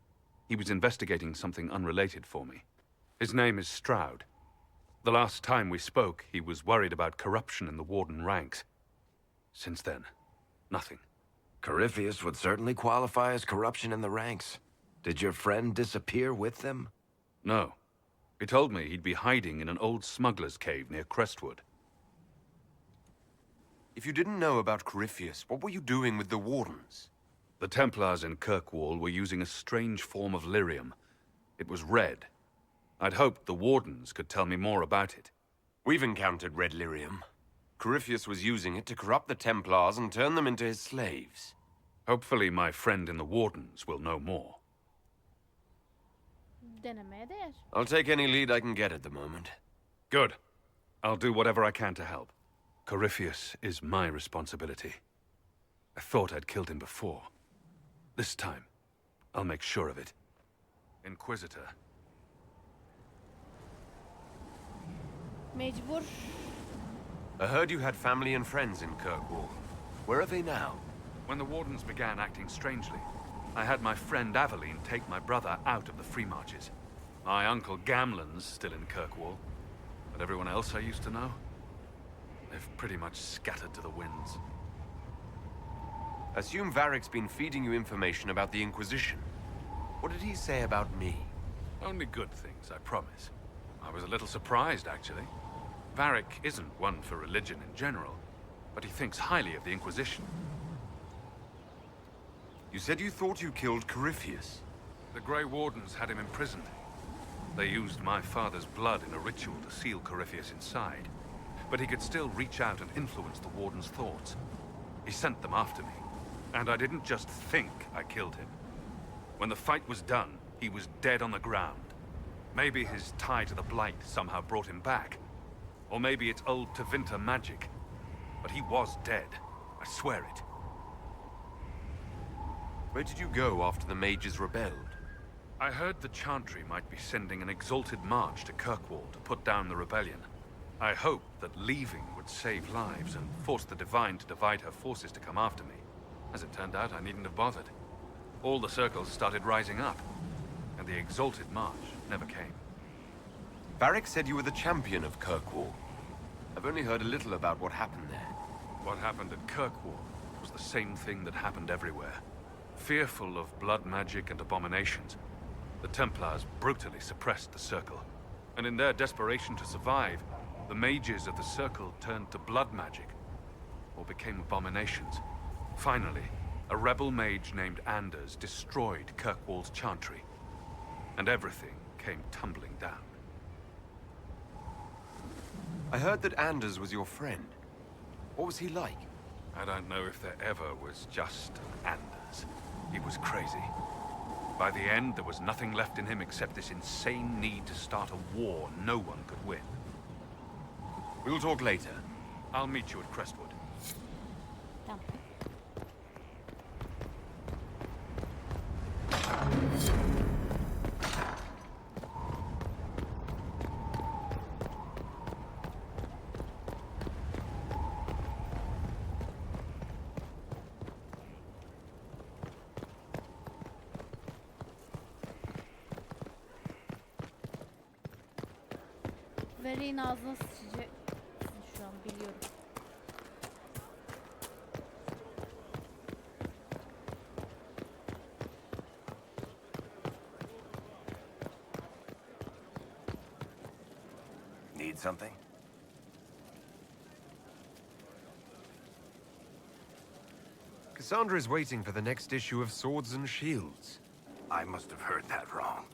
He was investigating something unrelated for me. His name is Stroud. The last time we spoke, he was worried about corruption in the Warden ranks. Since then, nothing. Corypheus would certainly qualify as corruption in the ranks. Did your friend disappear with them? No. He told me he'd be hiding in an old smuggler's cave near Crestwood. If you didn't know about Corypheus, what were you doing with the Wardens? The Templars in Kirkwall were using a strange form of lyrium. It was red. I'd hoped the Wardens could tell me more about it. We've encountered red lyrium. Corypheus was using it to corrupt the Templars and turn them into his slaves. Hopefully my friend in the Wardens will know more. Denemeye değer. I'll take any lead I can get at the moment. Good. I'll do whatever I can to help. Corypheus is my responsibility. I thought I'd killed him before, This time, I'll make sure of it. Inquisitor. Mecbur. I heard you had family and friends in Kirkwall. Where are they now? When the Wardens began acting strangely, I had my friend Aveline take my brother out of the Free Marches. My uncle Gamlen's still in Kirkwall, but everyone else I used to know, they've pretty much scattered to the winds. Assume Varric's been feeding you information about the Inquisition. What did he say about me? Only good things, I promise. I was a little surprised, actually. Varric isn't one for religion in general, but he thinks highly of the Inquisition. You said you thought you killed Corypheus. The Grey Wardens had him imprisoned. They used my father's blood in a ritual to seal Corypheus inside. But he could still reach out and influence the Warden's thoughts. He sent them after me. And I didn't just think I killed him. When the fight was done, he was dead on the ground. Maybe his tie to the Blight somehow brought him back. Or maybe it's old Tevinter magic. But he was dead. I swear it. Where did you go after the mages rebelled? I heard the Chantry might be sending an exalted march to Kirkwall to put down the rebellion. I hoped that leaving would save lives and force the Divine to divide her forces to come after me. As it turned out, I needn't have bothered. All the circles started rising up, and the exalted march never came. Varric said you were the champion of Kirkwall. I've only heard a little about what happened there. What happened at Kirkwall was the same thing that happened everywhere. Fearful of blood magic and abominations, the Templars brutally suppressed the Circle. And in their desperation to survive, the mages of the Circle turned to blood magic, or became abominations. Finally, a rebel mage named Anders destroyed Kirkwall's Chantry, and everything came tumbling down. I heard that Anders was your friend. What was he like? I don't know if there ever was just an Anders. He was crazy. By the end, there was nothing left in him except this insane need to start a war no one could win. We'll talk later. I'll meet you at Crestwood. Tamam. Varric'in ağzına sıçacaksın şu an biliyorum. Need something? Cassandra is waiting for the next issue of Swords and Shields. I must have heard that wrong.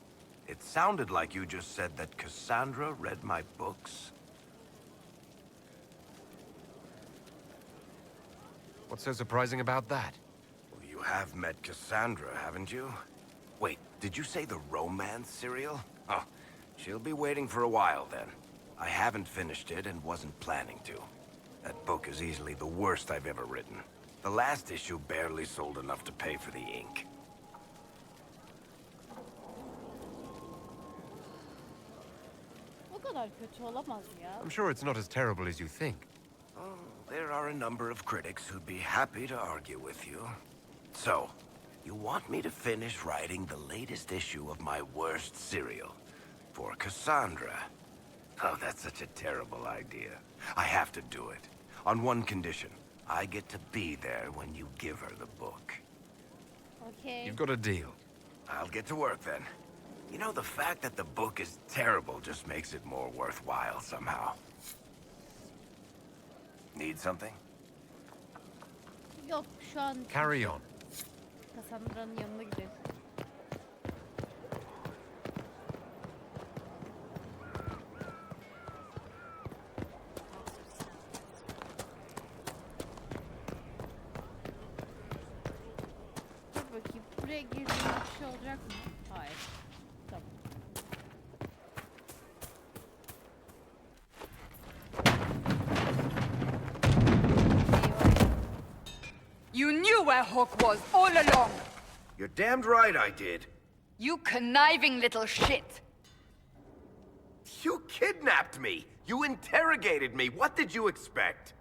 It sounded like you just said that Cassandra read my books. What's so surprising about that? Well, you have met Cassandra, haven't you? Wait, did you say the romance serial? Oh, she'll be waiting for a while then. I haven't finished it and wasn't planning to. That book is easily the worst I've ever written. The last issue barely sold enough to pay for the ink. O kadar kötü olamaz ya. I'm sure it's not as terrible as you think. Oh, there are a number of critics who'd be happy to argue with you. So, you want me to finish writing the latest issue of my worst serial for Cassandra? Oh, that's such a terrible idea. I have to do it. On one condition. I get to be there when you give her the book. Okay. You've got a deal. I'll get to work then. You know, the fact that the book is terrible just makes it more worthwhile somehow. Need something? Yok şu an Carry on. Cassandra'nın yanına gidelim. Dur bakayım. Buraya girdiğim bir şey olacak mı? Hayır. Tamam. You knew where Hawk was all along! You're damned right I did. You conniving little shit! You kidnapped me! You interrogated me! What did you expect?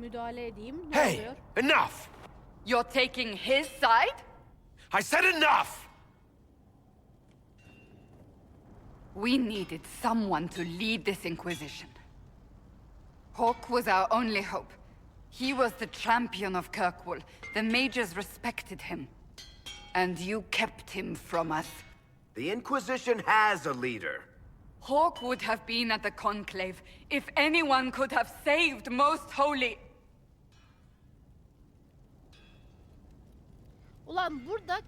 Müdahale edeyim. Ne Hey! oluyor? Enough! You're taking his side? I said enough! We needed someone to lead this Inquisition. Hawke was our only hope. He was the champion of Kirkwall. The mages respected him. And you kept him from us. The Inquisition has a leader. Hawke would have been at the Conclave if anyone could have saved Most Holy. Ulan burada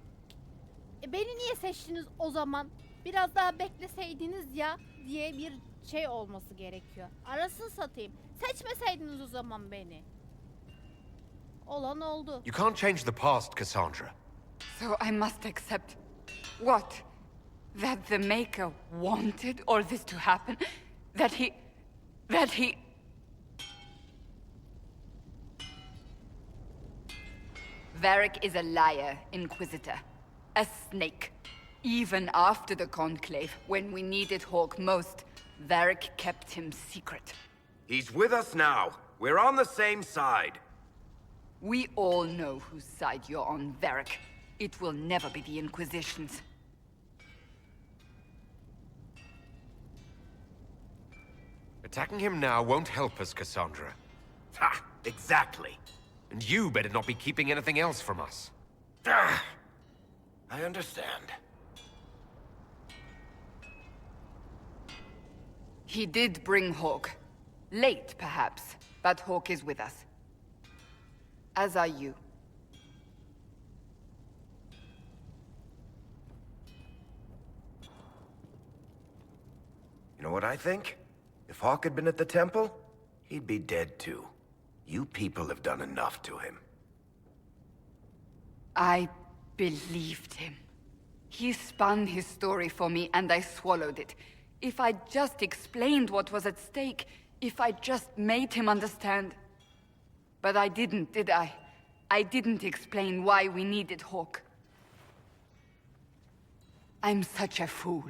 beni niye seçtiniz o zaman? Biraz daha bekleseydiniz ya diye bir şey olması gerekiyor. Arasını satayım. Seçmeseydiniz o zaman beni. Olan oldu. You can't change the past, Cassandra. So I must accept... what? That the Maker wanted all this to happen? That he... Varric is a liar, Inquisitor. A snake. Even after the Conclave, when we needed Hawke most, Varric kept him secret. He's with us now. We're on the same side. We all know whose side you're on, Varric. It will never be the Inquisition's. Attacking him now won't help us, Cassandra. Ha! Exactly. And you better not be keeping anything else from us. Ah, I understand. He did bring Hawke. Late, perhaps, but Hawke is with us. As are you. You know what I think? If Hawke had been at the temple, he'd be dead too. You people have done enough to him. I believed him. He spun his story for me, and I swallowed it. If I just explained what was at stake, if I just made him understand... But I didn't, did I? I didn't explain why we needed Hawke. I'm such a fool.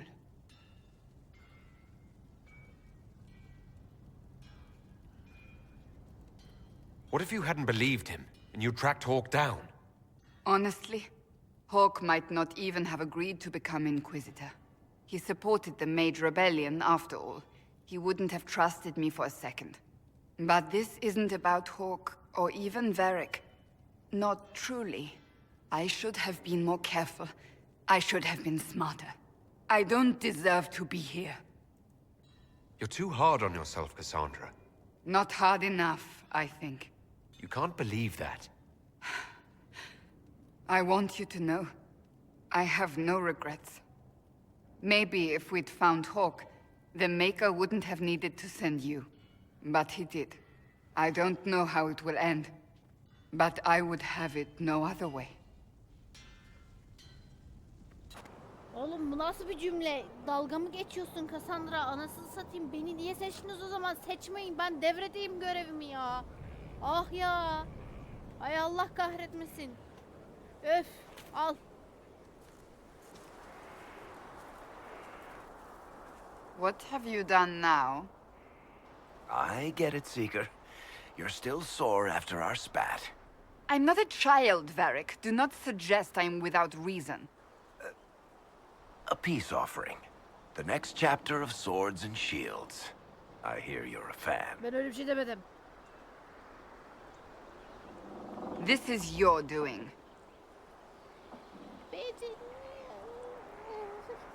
What if you hadn't believed him, and you tracked Hawke down? Honestly, Hawke might not even have agreed to become Inquisitor. He supported the Mage Rebellion, after all. He wouldn't have trusted me for a second. But this isn't about Hawke, or even Varric. Not truly. I should have been more careful. I should have been smarter. I don't deserve to be here. You're too hard on yourself, Cassandra. Not hard enough, I think. You can't believe that. I want you to know, I have no regrets. Maybe if we'd found Hawke, the Maker wouldn't have needed to send you. But he did. I don't know how it will end. But I would have it no other way. Oğlum bu nasıl bir cümle? Dalga mı geçiyorsun Cassandra? Anasını satayım. Beni niye seçtiniz o zaman? Seçmeyin. Ben devredeyim görevimi ya. Ah ya. Ay Allah kahretmesin. Öf. Al. What have you done now? I get it, Seeker. You're still sore after our spat. I'm not a child, Varric. Do not suggest I'm without reason. A peace offering. The next chapter of Swords and Shields. I hear you're a fan. Ben öyle bir şey demedim. This is your doing.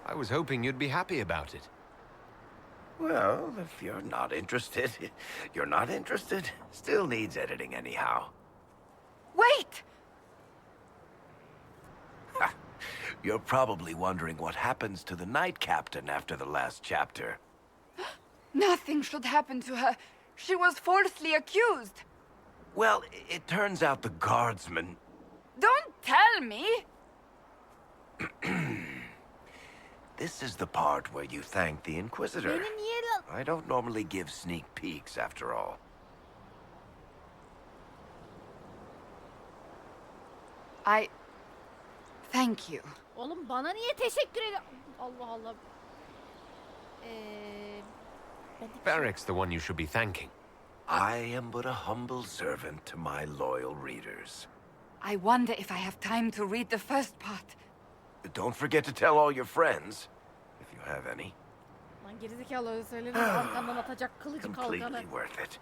I was hoping you'd be happy about it. Well, if you're not interested, you're not interested. Still needs editing anyhow. Wait! You're probably wondering what happens to the Knight Captain after the last chapter. Nothing should happen to her. She was falsely accused. Well, it turns out the guardsmen... Don't tell me! This is the part where you thank the Inquisitor. Beni niye I don't normally give sneak peeks, after all. Thank you. Oğlum bana niye teşekkür ediyor? Allah Allah. Varric's the one you should be thanking. I am but a humble servant to my loyal readers. I wonder if I have time to read the first part. Don't forget to tell all your friends, if you have any. Lan gerizekalı öyle söylenir. Arkandan atacak kılıcı kalkanı. Completely worth it.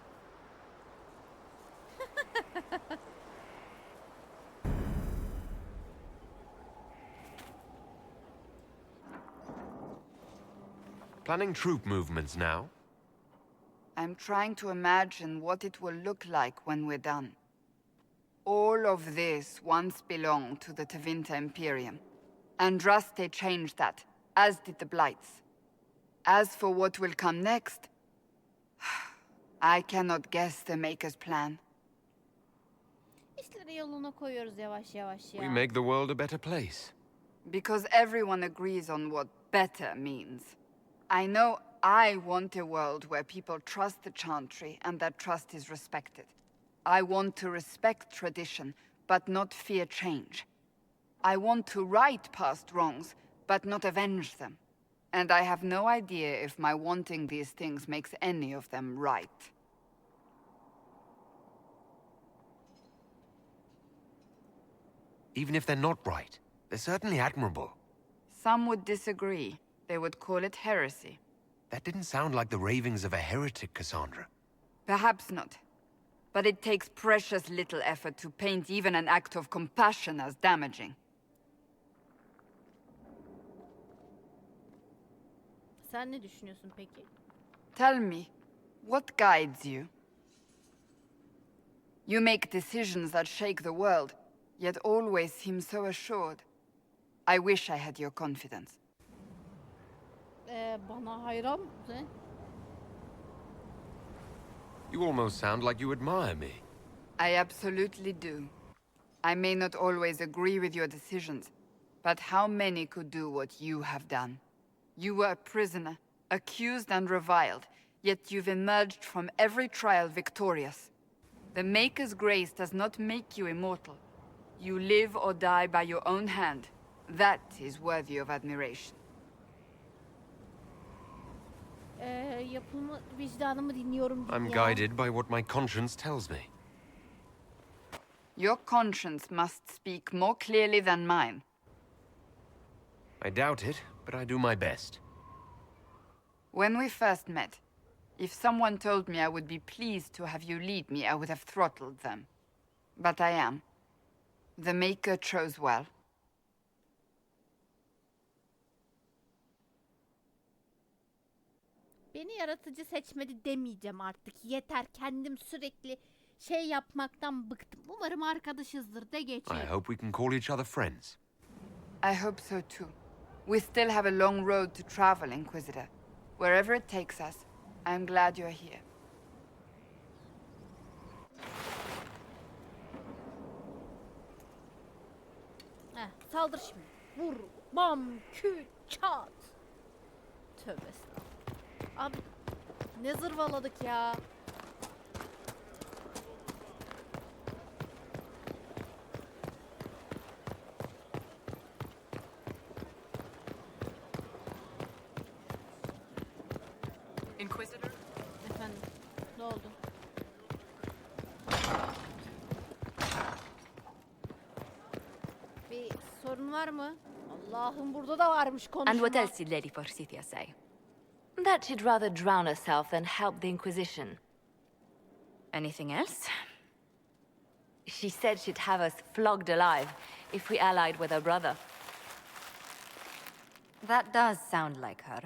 Planning troop movements now? I'm trying to imagine what it will look like when we're done. All of this once belonged to the Tevinter Imperium. Andraste changed that, as did the Blights. As for what will come next, I cannot guess the Maker's plan. İşleri yoluna koyuyoruz yavaş yavaş ya. We make the world a better place. Because everyone agrees on what better means. I know I want a world where people trust the Chantry and that trust is respected. I want to respect tradition, but not fear change. I want to right past wrongs, but not avenge them. And I have no idea if my wanting these things makes any of them right. Even if they're not right, they're certainly admirable. Some would disagree. They would call it heresy. That didn't sound like the ravings of a heretic, Cassandra. Perhaps not. But it takes precious little effort to paint even an act of compassion as damaging. Sen ne düşünüyorsun peki? Tell me, what guides you? You make decisions that shake the world, yet always seem so assured. I wish I had your confidence. Bana hayran mısın? You almost sound like you admire me. I absolutely do. I may not always agree with your decisions, but how many could do what you have done? You were a prisoner, accused and reviled, yet you've emerged from every trial victorious. The Maker's grace does not make you immortal. You live or die by your own hand. That is worthy of admiration. Yapımı vicdanımı dinliyorum I'm ya. guided by what my conscience tells me. Your conscience must speak more clearly than mine. I doubt it, but I do my best. When we first met, if someone told me I would be pleased to have you lead me, I would have throttled them. But I am. The Maker chose well. Beni yaratıcı seçmedi demeyeceğim artık. Yeter, kendim sürekli şey yapmaktan bıktım. Umarım arkadaşızdır de geçeyim. I hope we can call each other friends. I hope so too. We still have a long road to travel, Inquisitor. Wherever it takes us, I'm glad you're here. Saldır şimdi. Vur, bam, küt, çat. Tövbe estağfurullah. Abi ne zırvaladık ya. Inquisitor? Efendim, ne oldu? Bir sorun var mı? Allah'ım burada da varmış konuşma. And what else did Lady Forsythia say? That she'd rather drown herself than help the Inquisition. Anything else? She said she'd have us flogged alive if we allied with her brother. That does sound like her.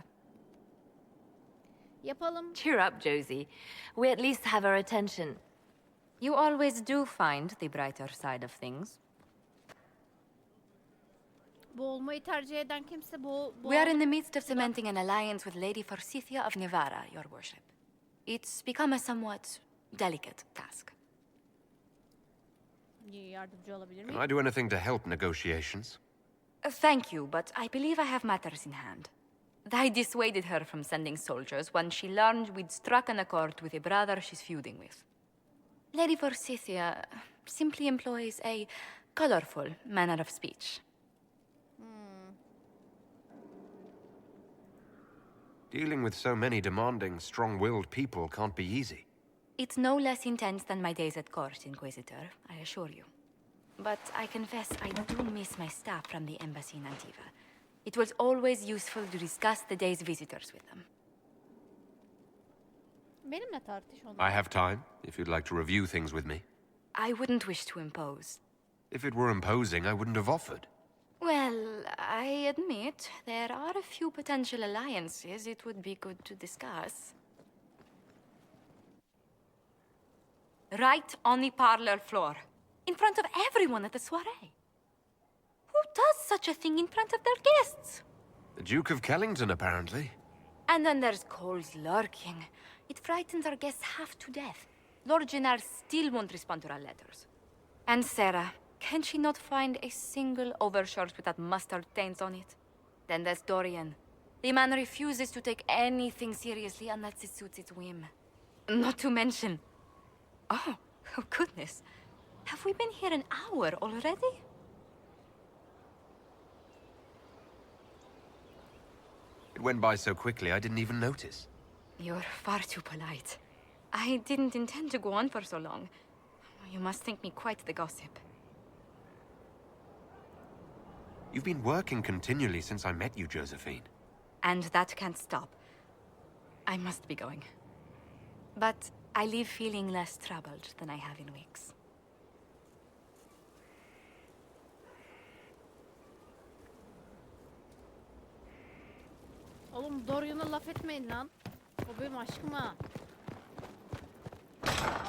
Yapalım. Cheer up, Josie. We at least have her attention. You always do find the brighter side of things. Boğulmayı tercih eden kimse We are in the midst of cementing an alliance with Lady Forsythia of Nevada, your worship. It's become a somewhat delicate task. Yardımcı olabilir miyim? Can I do anything to help negotiations? Thank you, but I believe I have matters in hand. I dissuaded her from sending soldiers when she learned we'd struck an accord with a brother she's feuding with. Lady Forsythia simply employs a colorful manner of speech. Dealing with so many demanding, strong-willed people can't be easy. It's no less intense than my days at court, Inquisitor, I assure you. But I confess I do miss my staff from the embassy in Antiva. It was always useful to discuss the day's visitors with them. Benimle tartış onu. I have time, if you'd like to review things with me. I wouldn't wish to impose. If it were imposing, I wouldn't have offered. Well, I admit there are a few potential alliances it would be good to discuss. Right on the parlor floor, in front of everyone at the soiree. Who does such a thing in front of their guests? The Duke of Kellington, apparently. And then there's Cole's lurking. It frightens our guests half to death. Lord Gennar still won't respond to our letters. And Sarah, can she not find a single overshirt without mustard stains on it? Then there's Dorian. The man refuses to take anything seriously unless it suits its whim. Not to mention... Oh goodness. Have we been here an hour already? It went by so quickly, I didn't even notice. You're far too polite. I didn't intend to go on for so long. You must think me quite the gossip. You've been working continually since I met you, Josephine. And that can't stop. I must be going. But I leave feeling less troubled than I have in weeks. Oğlum Dorian'a laf etmeyin lan. O benim aşkım ha.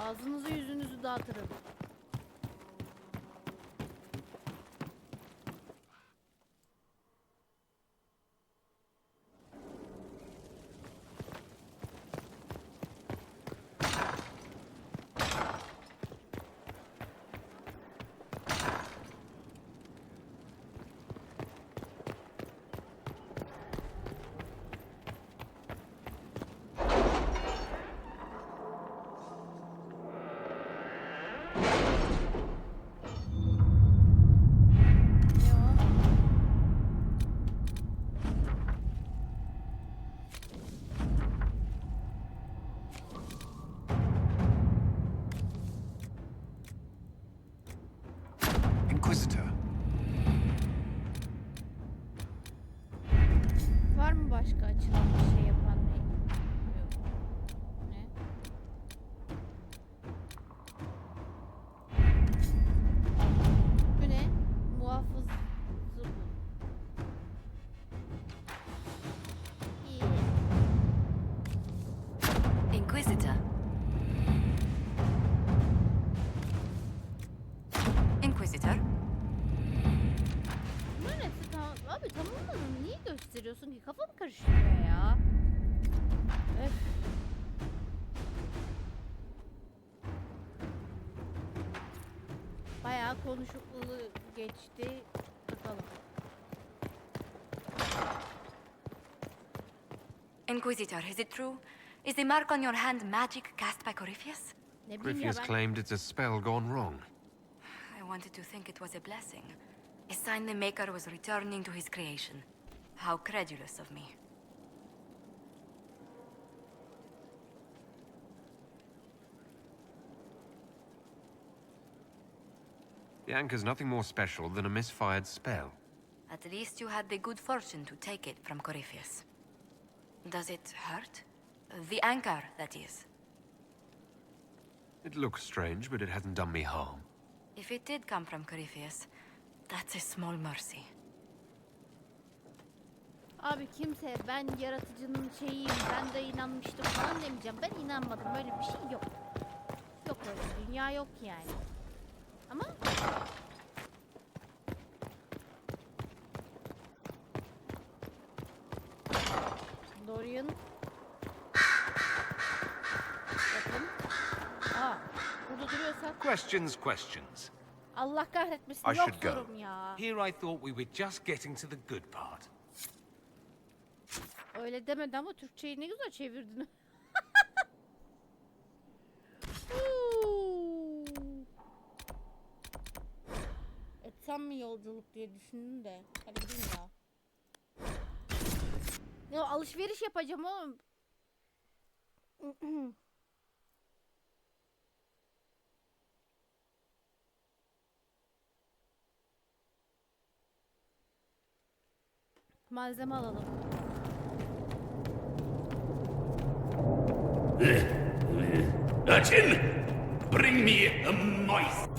Ağzınızı yüzünüzü dağıtırım. Inquisitor. Var mı başka açılan bir şey yapan ne? Yok. Ne? Bu ne? Muhafız zıbı. İyi. Inquisitor. Inquisitor. Bunların hepsi abi tamamını niye gösteriyorsun ki? Kafam karıştırıyor ya. Öf. Bayağı konuşuklu geçti. Bakalım. Inquisitor, is it true? Is the mark on your hand magic cast by Corypheus? Ne bileyim ya Griffius ben. claimed it's a spell gone wrong. I wanted to think it was a blessing. A sign the Maker was returning to his creation. How credulous of me. The anchor's nothing more special than a misfired spell. At least you had the good fortune to take it from Corypheus. Does it hurt? The anchor, that is. It looks strange, but it hasn't done me harm. If it did come from Corypheus, that's a small mercy. Abi kimse ben yaratıcının şeyiyim, ben de inanmıştım falan demeyeceğim. Ben inanmadım. Böyle bir şey yok. Yok öyle bir dünya yok yani. Ama Dorian bakın. Aa, burada duruyorsak Questions. Allah kahretmesin I yok should go. sorum ya. Here I thought we were just getting to the good part. Öyle demedi ama Türkçeyi ne güzel çevirdin. yapsam mı yolculuk diye düşündüm de. Hadi gideyim ya. Ya alışveriş yapacağım oğlum. Malzeme alalım. Urchin, bring me a moist.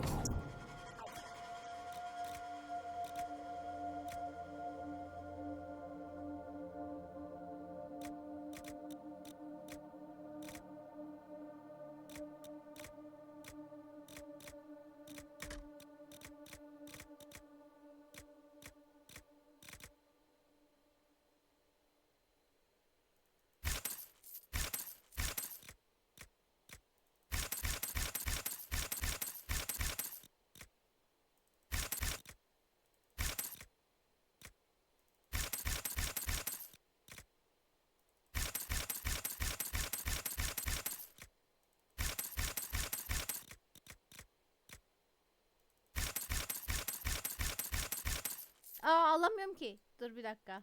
Aa alamıyorum ki. Dur bir dakika.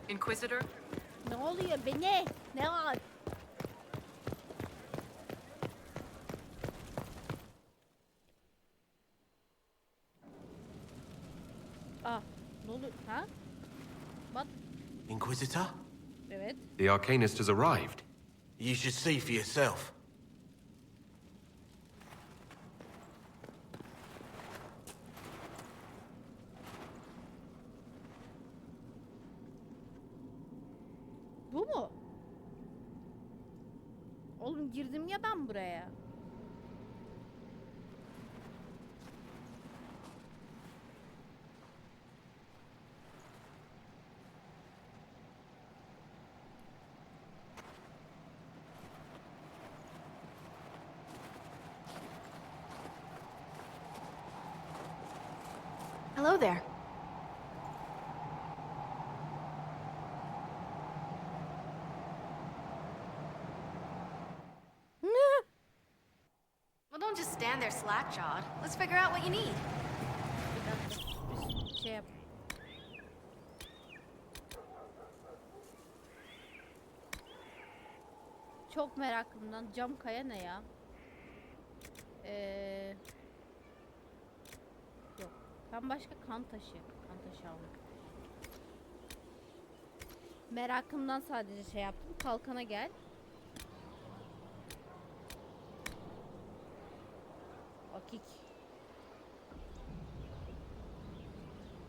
Inquisitor? Ne oluyor Beni? Ne var? Aa, ne oluyor? Ha? Bak. Inquisitor? Evet. The Arcanist has arrived. You should see for yourself. Bu mu? Oğlum girdim ya ben buraya. Hello there. Well, don't just stand there slack-jawed. Let's figure out what you need. Bir şey yap. Çok merakımdan cam kaya ne ya? Yok. Ben başka kan taşı. Kan taşı almak. Merakımdan sadece şey yaptım. Kalkana gel. Akik.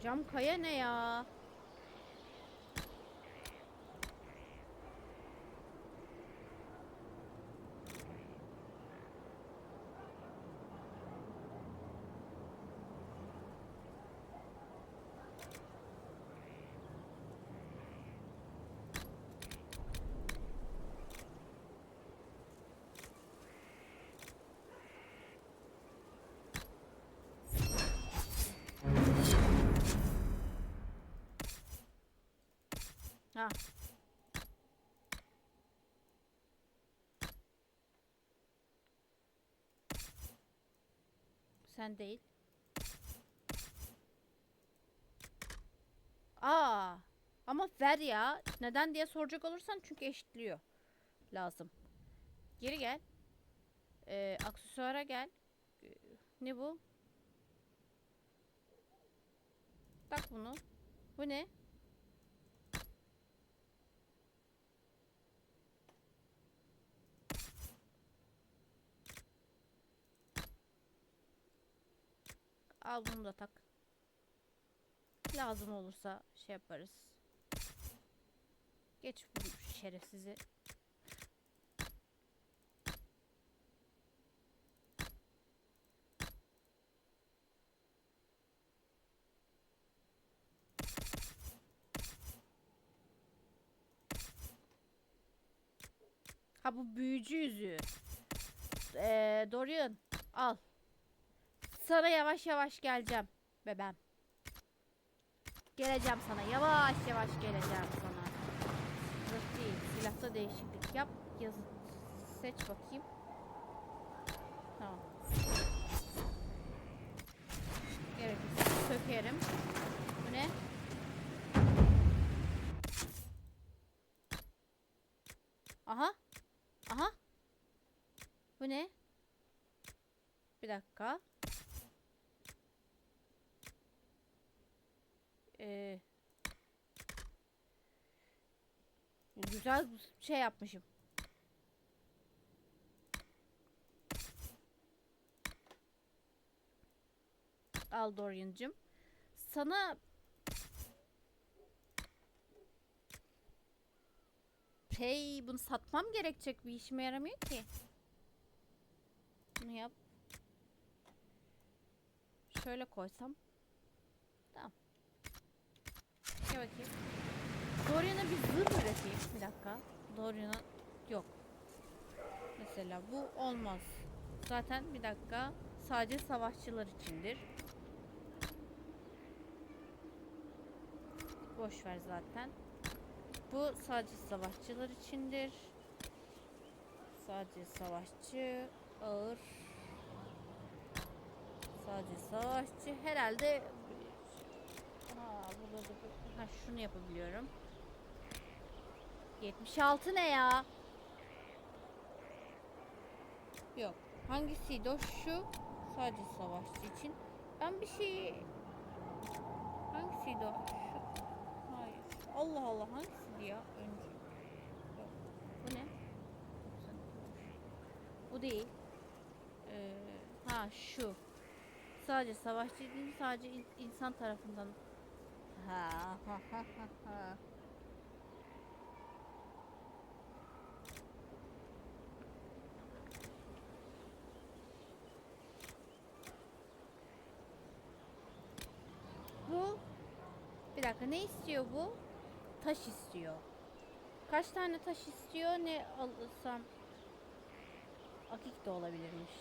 Cam kaya ne ya? Ha. Sen değil. Aa, ama ver ya. Neden diye soracak olursan çünkü eşitliyor. Lazım. Geri gel. Aksesuara gel. Ne bu? Tak bunu. Bu ne? Al bunu da tak. Lazım olursa şey yaparız. Geç bu şerefsizi. Ha bu büyücü yüzüğü. Dorian al. Sana yavaş yavaş geleceğim bebeğim. Geleceğim sana. Yavaş yavaş geleceğim sana. Zırh değil. Silahta değişiklik yap. Yazı seç bakayım. Tamam. Gerekirse sökerim. Bu ne? Aha. Aha. Bu ne? Bir dakika. Güzel şey yapmışım. Al Dorian'cım. Sana bunu satmam gerekecek, bir işime yaramıyor ki. Bunu yap. Şöyle koysam. Tamam. Gel bakayım. Dorian'a bir zırh üreteyim. Bir dakika. Dorian'a yok. Mesela bu olmaz. Zaten bir dakika. Sadece savaşçılar içindir. Boş ver zaten. Bu sadece savaşçılar içindir. Sadece savaşçı. Ağır. Sadece savaşçı. Herhalde burada da şunu yapabiliyorum. 76 ne ya? Yok. Hangisiydi o? Şu. Sadece savaşçı için. Ben bir şey... Hangisiydi o? Şu. Hayır. Allah Allah, hangisiydi ya? Önce. Yok. Bu ne? Bu değil. Şu. Sadece savaşçı değil, sadece insan tarafından. Ha. Bu. Bir dakika, ne istiyor bu? Taş istiyor. Kaç tane taş istiyor? Ne alırsam? Akik de olabilirmiş.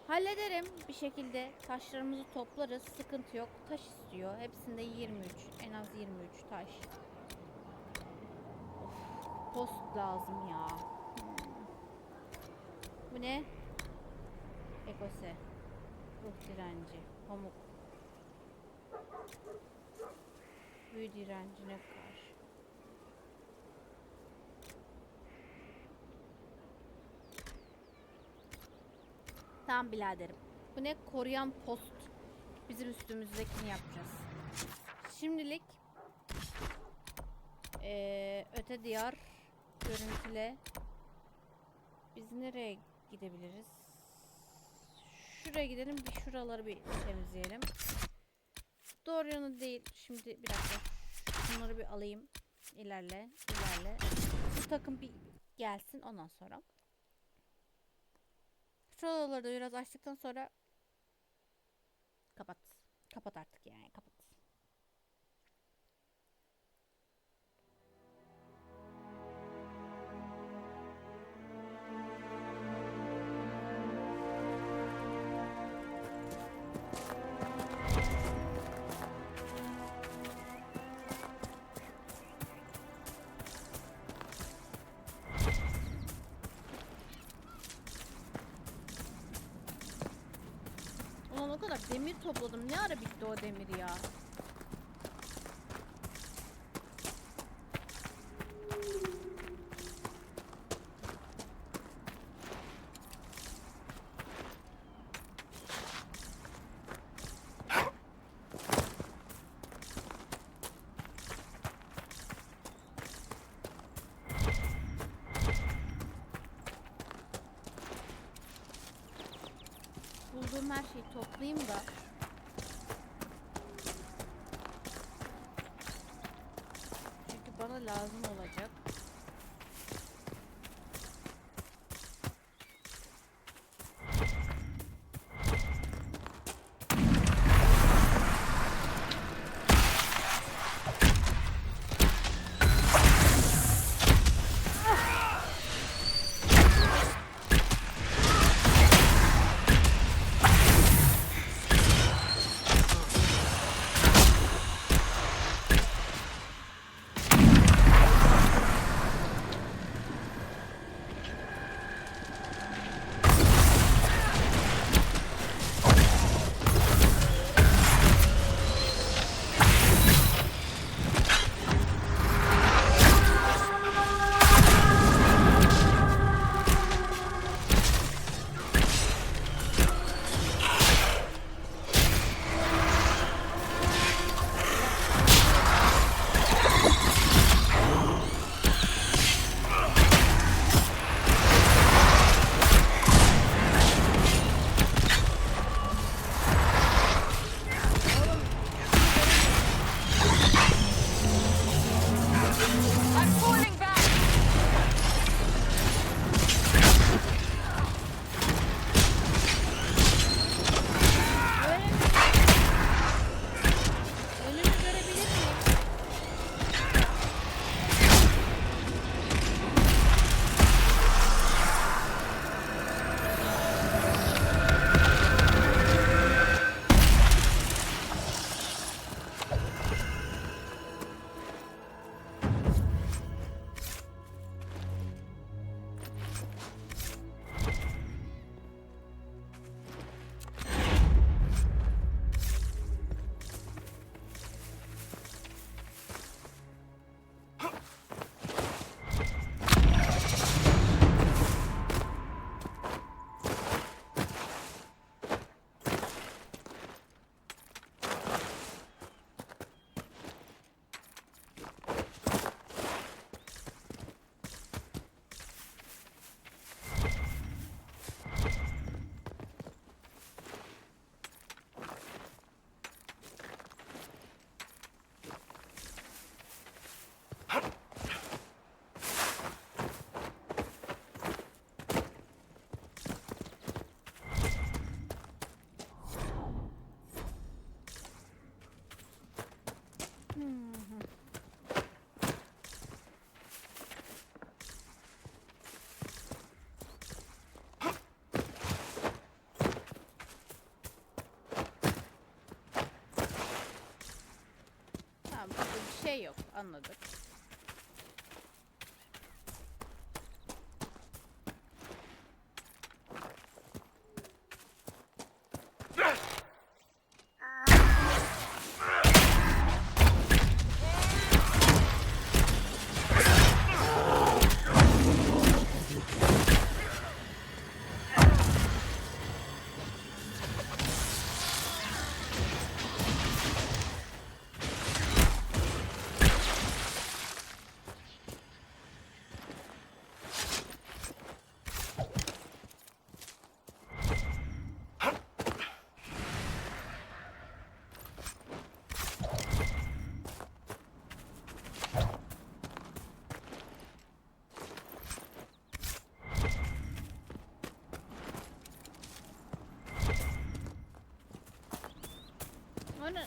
Hallederim bir şekilde. Taşlarımızı toplarız. Sıkıntı yok. Taş istiyor. Hepsinde 23. En az 23 taş. Of, post lazım ya. Bu ne? Ekose. Ruh direnci. Pamuk. Büyü direncine karşı. Tamam biraderim. Bu ne? Koruyan post. Bizim üstümüzdekini yapacağız. Şimdilik öte diyar görüntüle biz nereye gidebiliriz? Şuraya gidelim, bir şuraları bir temizleyelim. Doğru yönü değil. Şimdi bir dakika. Şunları bir alayım. İlerle. Bu takım bir gelsin ondan sonra. Şuraları da biraz açtıktan sonra kapat. Kapat artık yani. Kapat. Ulan o kadar demir topladım. Ne ara bitti o demir ya? Bulduğum her şeyi toplayayım da lazım olacak. Tamam, burada bir şey yok. Anladık. O ne?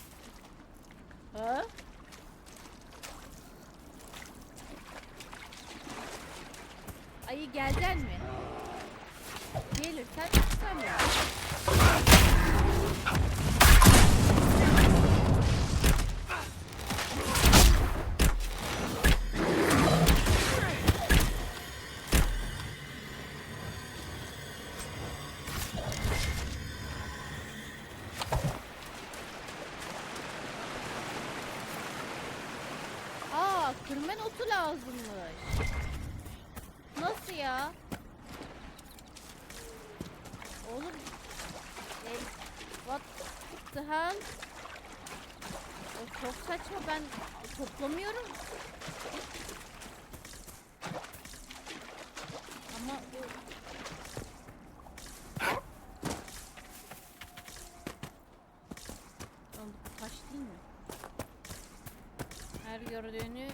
Ha? Ayı gelecek mi? Gelirsen istemiyorum. Kırmen otu lazımmış. Nasıl ya? Oğlum. What the hell? O çok saçma, ben toplamıyorum. Ama taş değil mi? Her gördüğünü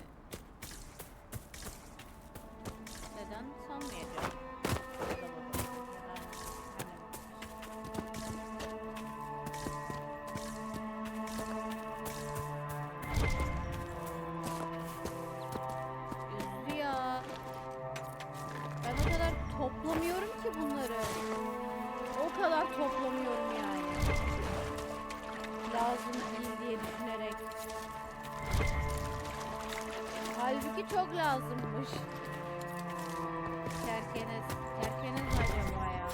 kadar toplamıyorum yani. Lazım değil diye düşünerek. Halbuki çok lazımmış. Kerkenes. Kerkenes mi acaba ya?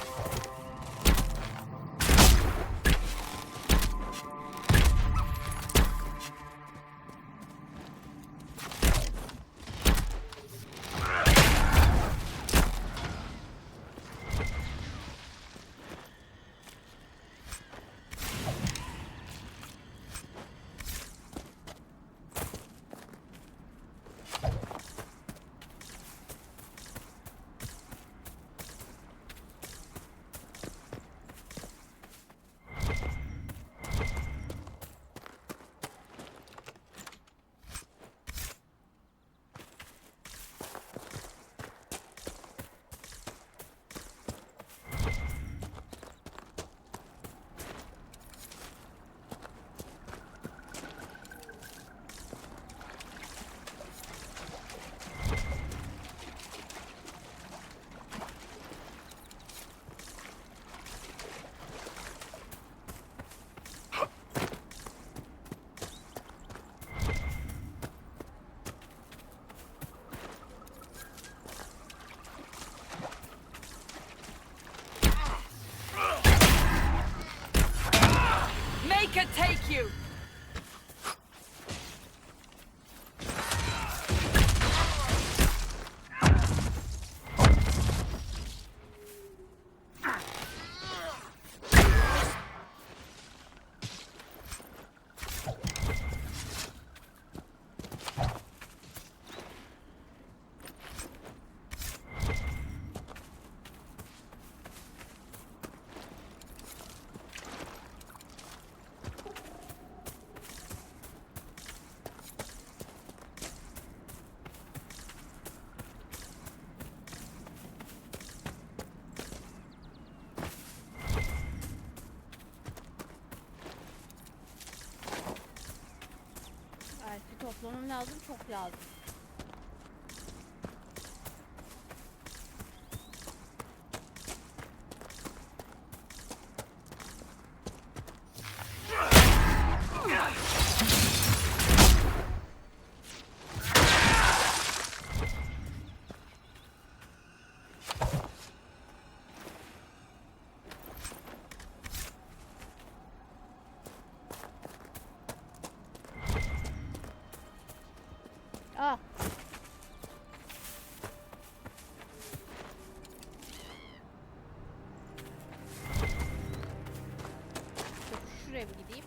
Make it take you! Elfi toplamam lazım, çok lazım. Ah. Şuraya bir gideyim.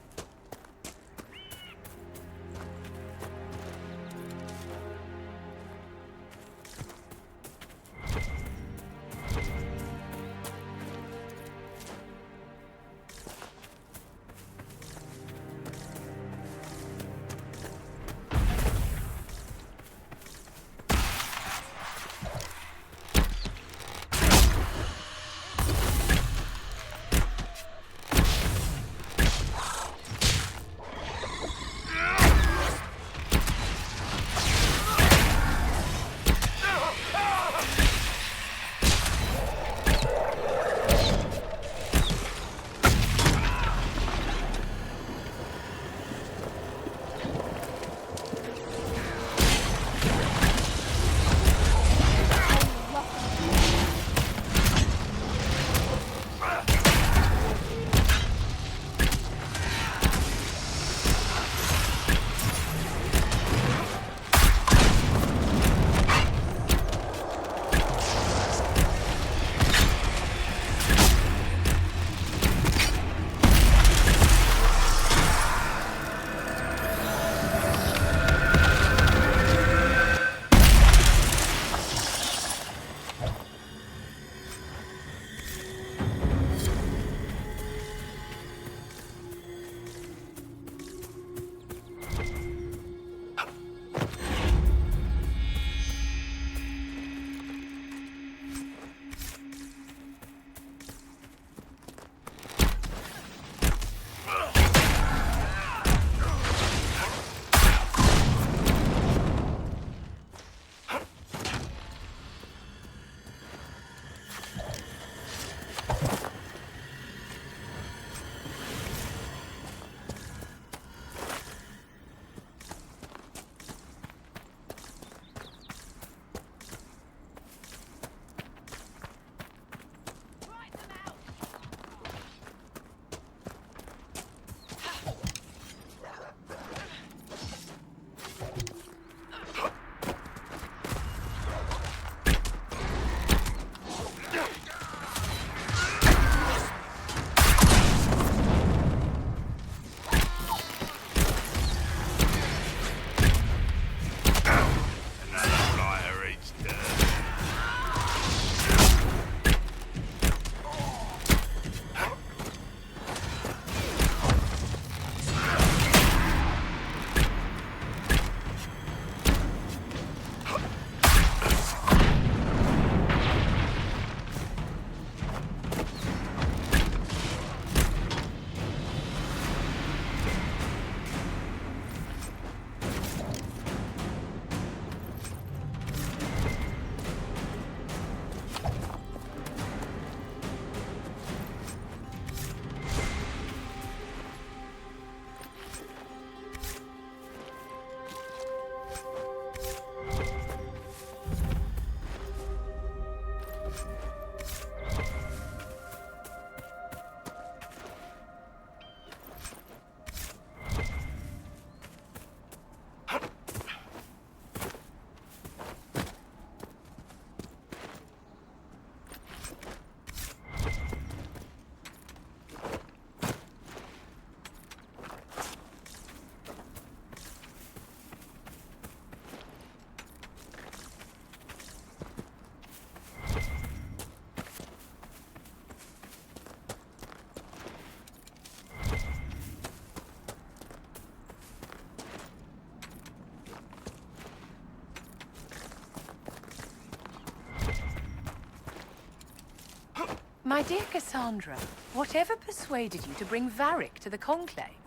My dear Cassandra, whatever persuaded you to bring Varric to the Conclave?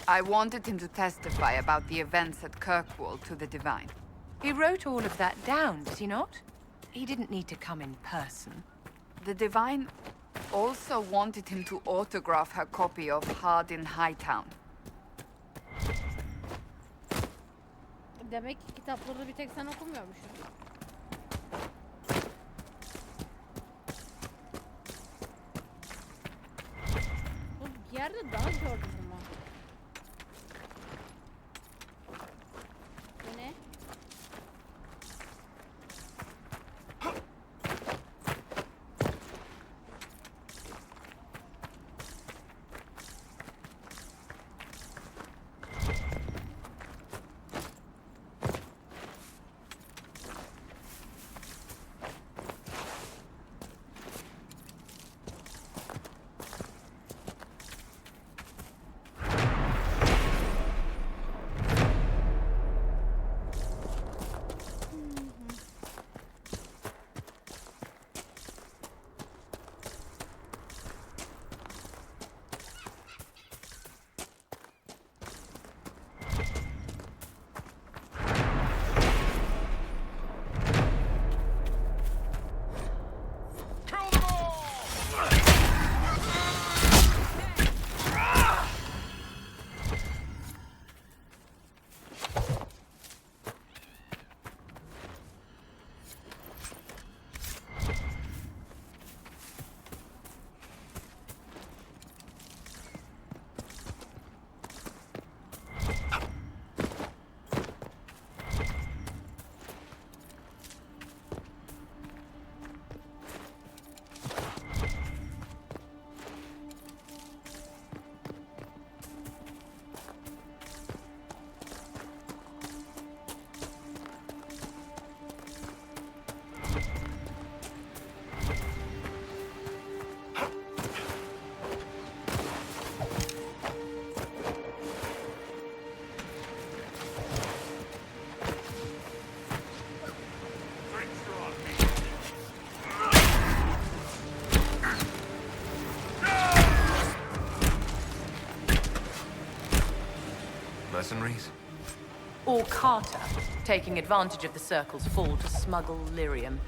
I wanted him to testify about the events at Kirkwall to the Divine. He wrote all of that down, did he not? He didn't need to come in person. The Divine also wanted him to autograph her copy of Hard in Hightown. Demek ki kitapları bir tek sen okumuyormuşsun. Bu yerde daha gördüm ama. Bu ne? Mercenaries? Or Carter, taking advantage of the Circle's fall to smuggle lyrium.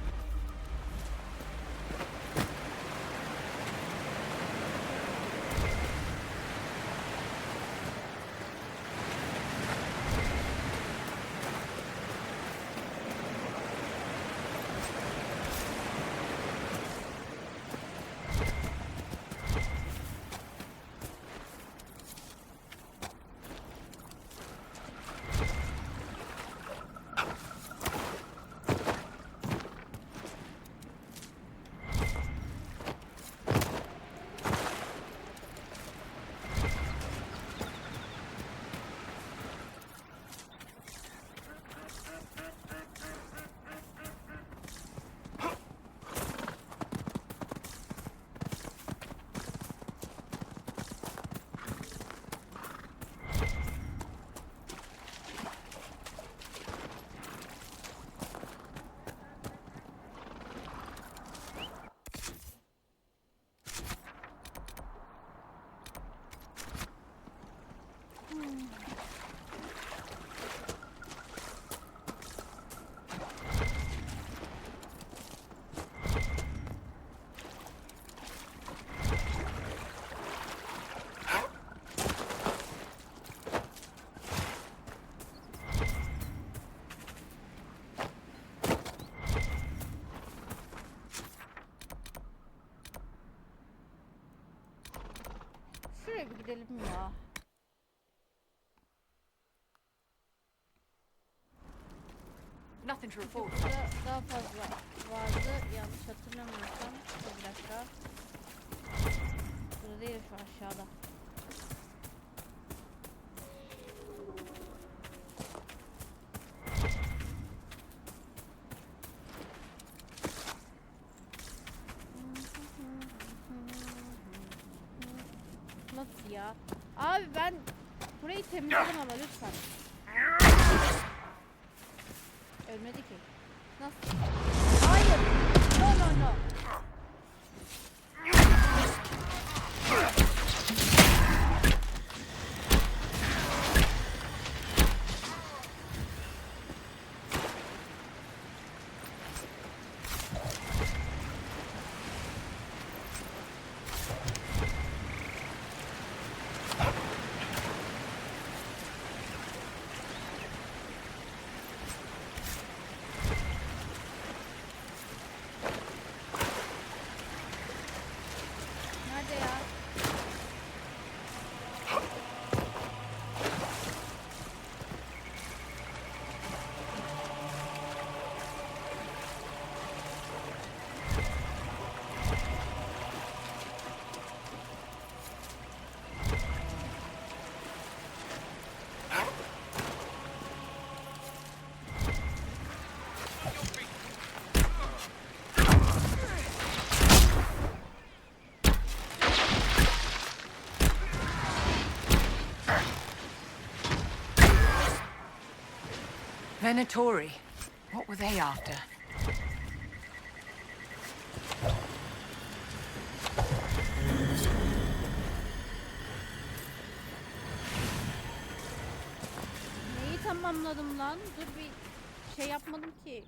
Şuraya bir gidelim ya. Nothing to report. Burada daha fazla vardı. Yanlış hatırlamıyorsam. Bir dakika. Burada değil, şu aşağıda. Nasıl ya? Abi ben burayı temizledim ama lütfen. Ölmedi ki. Nasıl? Hayır. No no no. Venatori. What were they after? Neyi tamamladım lan? Dur bir şey yapmadım ki.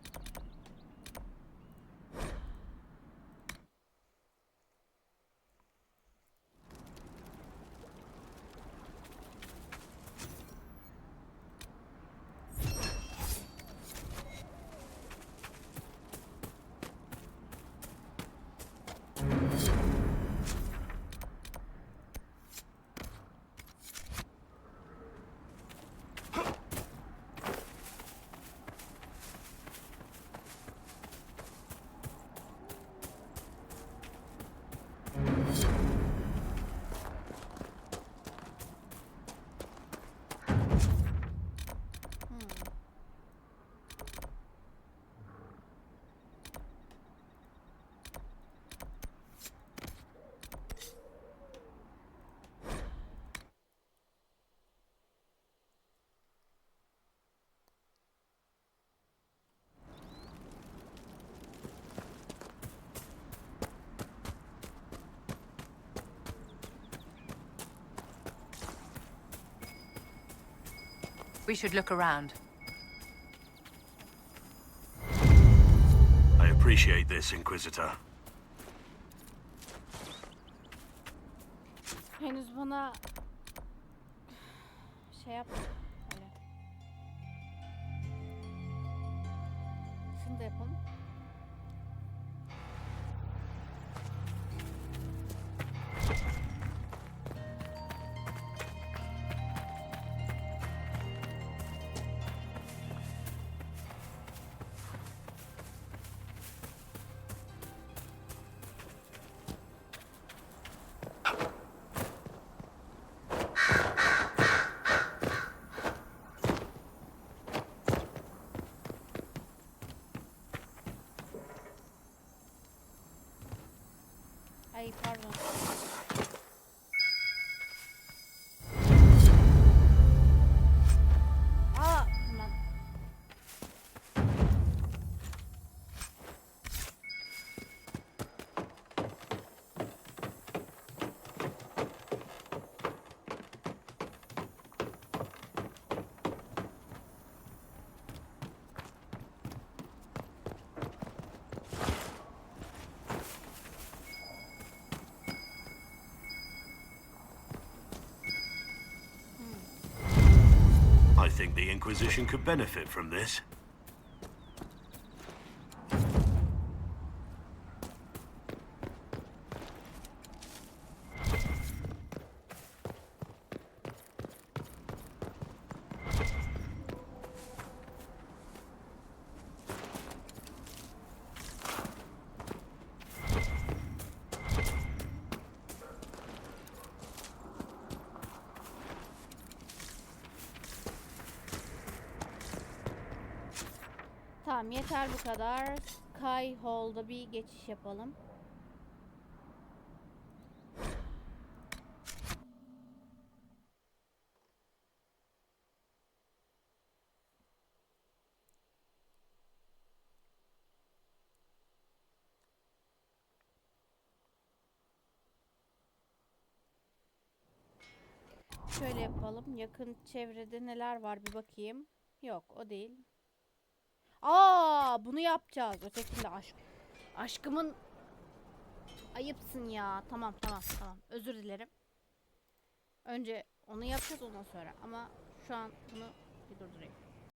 We should look around. I appreciate this, Inquisitor. Henüz bana şey yap. Öyle. Şunu da yapalım. Ay pardon. Aa, hemen. I think the Inquisition could benefit from this. Tamam, yeter bu kadar. Sky Hall'da bir geçiş yapalım. Şöyle yapalım. Yakın çevrede neler var bir bakayım. Yok, o değil. Aa, bunu yapacağız. Ötekinde aşk. Aşkımın ayıpsın ya. Tamam. Özür dilerim. Önce onu yapacağız ondan sonra. Ama şu an bunu bir durdurayım.